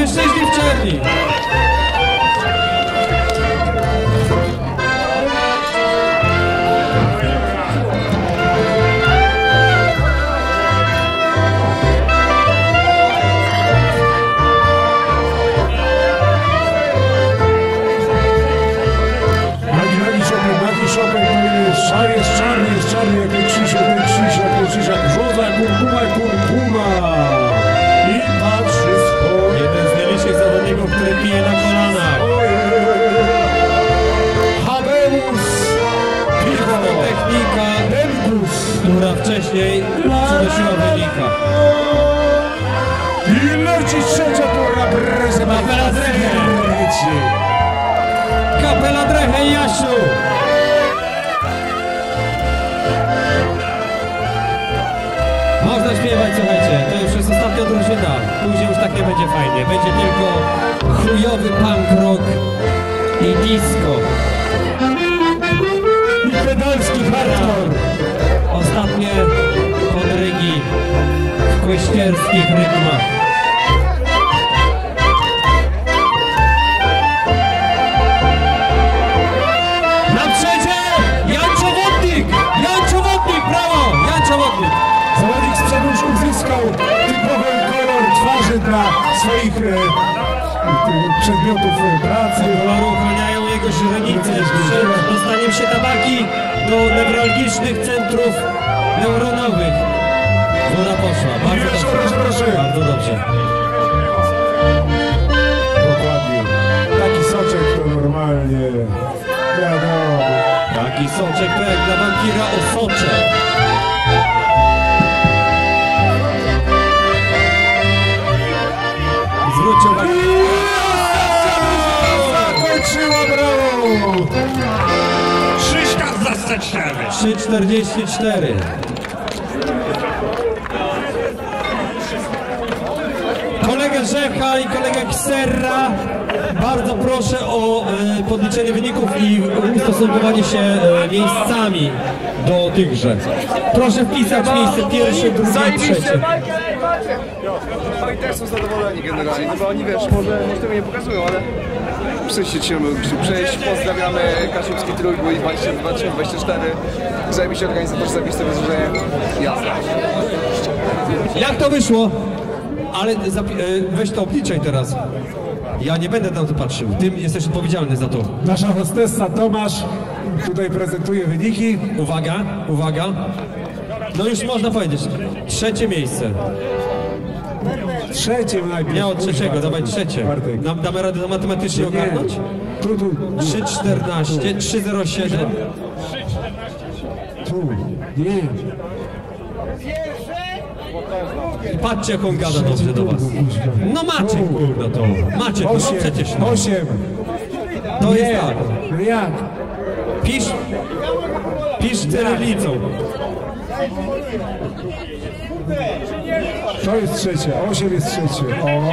Mężczyźni w czerni. Jest czarny, jak Krzysiek, żółta kurkuma. I patrzy Jeden z najlepszych zawodników, który pije na kolanach. Habemus Piwo. Technika, która wcześniej przynosiła wynika. I leci trzecia pora prezesa. Kapela Drechę. Kapela Drechę, Jasiu. Można śpiewać, słuchajcie, to już jest ostatnia drużyna. Później już tak nie będzie fajnie. Będzie tylko chujowy punk rock i disco. I pedalski hardcore. Ostatnie podrygi w kłyścierskich rytmach. Na przedzie Jancio Wodnik! Jancio Wodnik, brawo! Jancio Wodnik! Zawodnik z przodu już uzyskał typowy kolor twarzy dla swoich przedmiotów pracy. Koloru ochraniają jego źrenice przed dostaniem się tabaki do newralgicznych centrów neuronowych. Woda poszła. Bardzo dobrze. Proszę. Bardzo dobrze. Dokładnie. Taki soczek to normalnie. Wiadomo. Taki soczek to jak dla wampira osocze. Zwróćcie uwagę. Zakończyła, brawo! Krzyśka zastaczamy. 3,44. Kolega Rzecha i kolega Kserra, bardzo proszę o podliczenie wyników i ustosunkowanie się miejscami do tychże. Proszę wpisać miejsce pierwsze, drugie i trzecie. Oni też są zadowoleni generalnie, no bo oni wiesz, może tego nie pokazują, ale wszyscy się mogą przejść. Pozdrawiamy Kaszubski Trójbój 2024. Zajebiście organizatorzy, zajebiste wyzwanie. Jazda. Jak to wyszło? Ale weź to obliczaj teraz. Ja nie będę na to patrzył. Ty jesteś odpowiedzialny za to. Nasza hostessa Tomasz tutaj prezentuje wyniki. Uwaga, uwaga. No już można powiedzieć. Trzecie miejsce. Trzecie najpierw. Nie od trzeciego, dawaj trzecie. Bartek. Damy radę to matematycznie ogarnąć? Tu. 3,14, 3,07. Tu. Nie. Patrzcie jak on gada dobrze do was. No macie kurde to. Macie to, no przecież. No. 8. To jest tak. No jak? Pisz cyrylicą. To jest trzecie. 8 jest trzecie. O.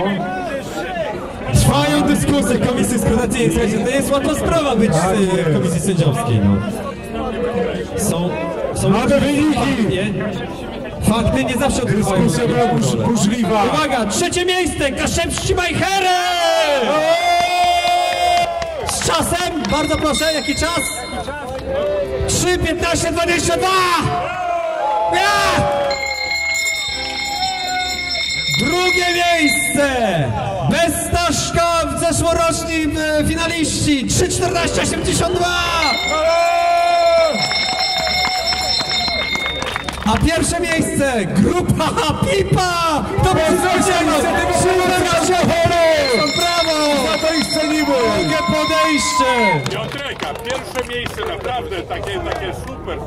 Trwają dyskusje komisji skrutacyjnej. Słuchajcie, to jest łatwa sprawa być w komisji sędziowskiej. No. Są Mamy wyniki. Fakty nie zawsze odgrywają. Dyskusja była burzliwa. Uwaga, trzecie miejsce, Kaszewski Majchery! Z czasem, bardzo proszę, jaki czas? 3:15:22! Ja! Drugie miejsce! Bez Staszka w zeszłoroczni finaliści 3:14:82! A pierwsze miejsce grupa Pipa! To brawo! Za to ich cenimy. Drugie podejście! Piotreka, pierwsze miejsce, naprawdę takie super.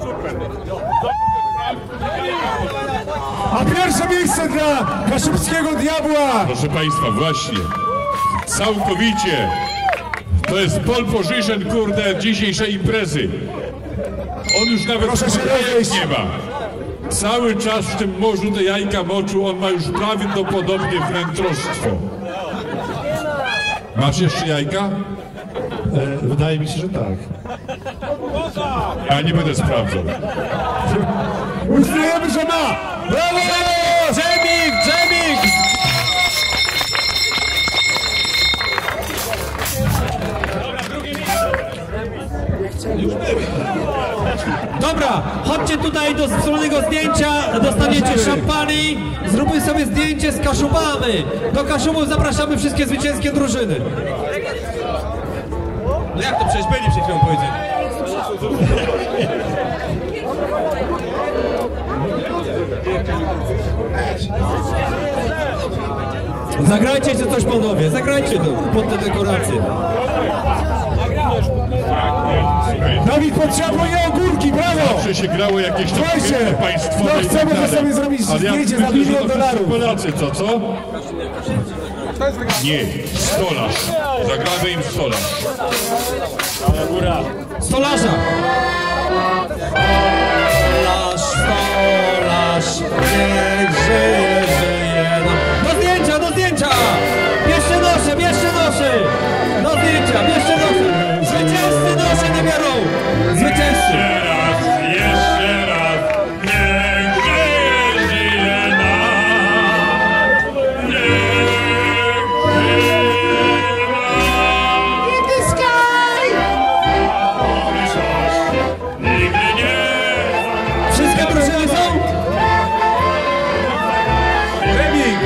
A pierwsze miejsce dla Kaszubskiego Diabła. Proszę Państwa, właśnie, całkowicie, to jest pole position, kurde, dzisiejszej imprezy. On już nawet Proszę się jajek rozejść. nie ma. Cały czas w tym morzu te jajka moczu, on ma już prawdopodobnie wrętrostwo. Masz jeszcze jajka? Wydaje mi się, że tak. Ja nie będę sprawdzał. Uznajemy, że ma! Brawo! Dżemik! zdjęcia dostaniecie szampanii. Zróbmy sobie zdjęcie z Kaszubami. Do Kaszubów zapraszamy wszystkie zwycięskie drużyny. No jak to przecież byli przed chwilą powiedzieli? Zagrajcie się coś, panowie, zagrajcie to pod te dekoracje. Dawid potrzebuje ogórki, brawo! Zawsze się grało jakieś tam Słuchajcie, państwowe no i chcemy tak dalej. sobie zrobić Ale ja zdjęcie za myślę, że $1 000 000. Polacy, co? Nie, stolarz. Zagramy im stolarz. Stolarza! Stolarz, niech żyje, żyje nam. Do zdjęcia, do zdjęcia! Bierzcie nosze, bierzcie nosze! Do zdjęcia, bierzcie nosze! Zwycięzcy nosze nie biorą! Zwycięzcy! Jeszcze raz, niech żyje, żyje nam. Niech żyje nam. In the sky! Nigdy nie. Wszystkie drużyny są? Remik!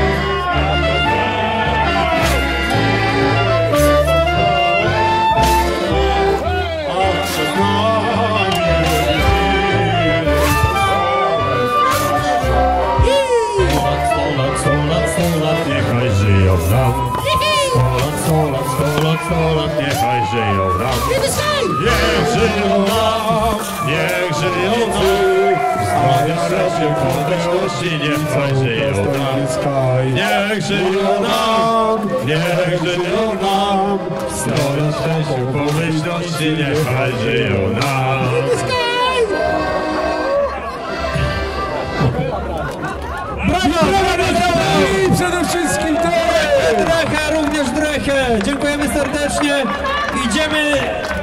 Niechaj żyją nam. 100 lat, niechaj żyją nam. Niech żyją nam, niech żyją tu. Stawiamy się pomyślności, niechaj żyją nam. Niech żyją nam, niech żyją nam. Stawiamy się pomyślności, niechaj żyją nam. I przede wszystkim to... Drechę, również Drechę. Dziękujemy serdecznie. Idziemy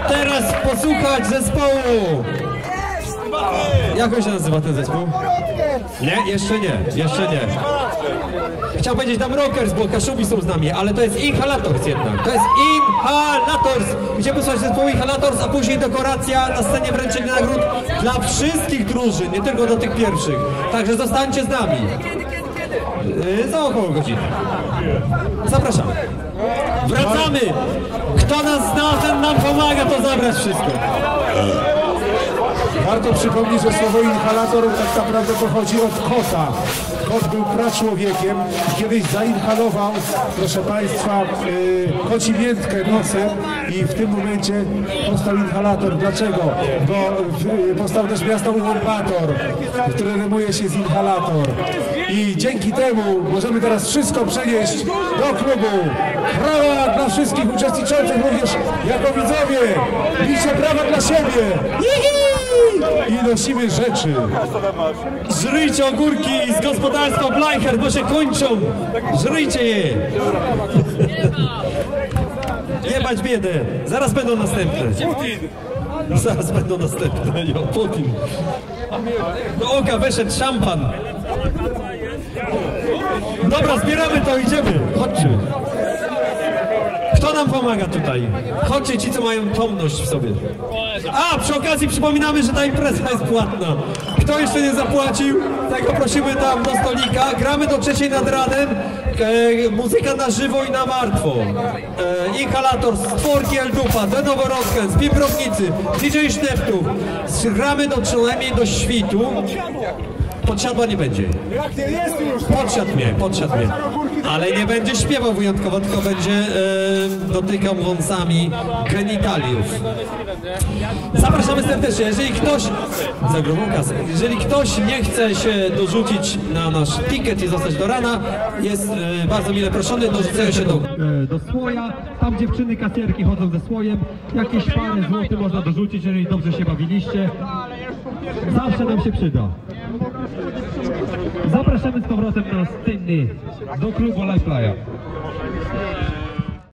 teraz posłuchać zespołu. Jak on się nazywa ten zespół? Nie, jeszcze nie, jeszcze nie. Chciałem powiedzieć tam Rockers, bo Kaszubi są z nami, ale to jest Inhalators jednak. To jest Inhalators. Idziemy posłuchać zespołu Inhalators, a później dekoracja na scenie wręczenia nagród dla wszystkich drużyn, nie tylko do tych pierwszych. Także zostańcie z nami. Za około godziny. Zapraszamy. Wracamy. Kto nas zna, ten nam pomaga to zabrać wszystko. Warto przypomnieć, że słowo inhalator tak naprawdę pochodzi od kota. Kot był praczłowiekiem i kiedyś zainhalował, proszę Państwa, koci miętkę nosem i w tym momencie powstał inhalator. Dlaczego? Bo powstał też miasto Ulaanbaatar, które rymuje się z inhalator. I dzięki temu możemy teraz wszystko przenieść do klubu. Brawa dla wszystkich uczestniczących, również jako widzowie. Bijcie brawa dla siebie. I nosimy rzeczy. Żryjcie ogórki z gospodarstwa Bleicher, bo się kończą. Żryjcie je. Jebać biedę. Zaraz będą następne. Zaraz będą następne. Jo, Putin. Do oka weszedł szampan. Dobra, zbieramy to, idziemy. Chodźcie. Kto nam pomaga tutaj? Chodźcie ci, co mają tomność w sobie. A, przy okazji przypominamy, że ta impreza jest płatna. Kto jeszcze nie zapłacił, tego prosimy tam do stolika. Gramy do 3 nad ranem. Muzyka na żywo i na martwo. Inhalator, Stworki Eldupa, The Noworodken, Spiprownicy, DJ Szneftów. Gramy do przynajmniej do świtu. Podsiadła nie będzie. Podsiadł mnie. Ale nie będzie śpiewał wyjątkowo, tylko będzie dotykał wąsami genitaliów. Zapraszamy serdecznie, jeżeli ktoś nie chce się dorzucić na nasz ticket i zostać do rana, jest bardzo mile proszony, dorzucają się do słoja. Tam dziewczyny kasjerki chodzą ze słojem. Jakieś parę złotych można dorzucić, jeżeli dobrze się bawiliście. Zawsze nam się przyda. Zapraszamy z powrotem na sceny do klubu Live Playa.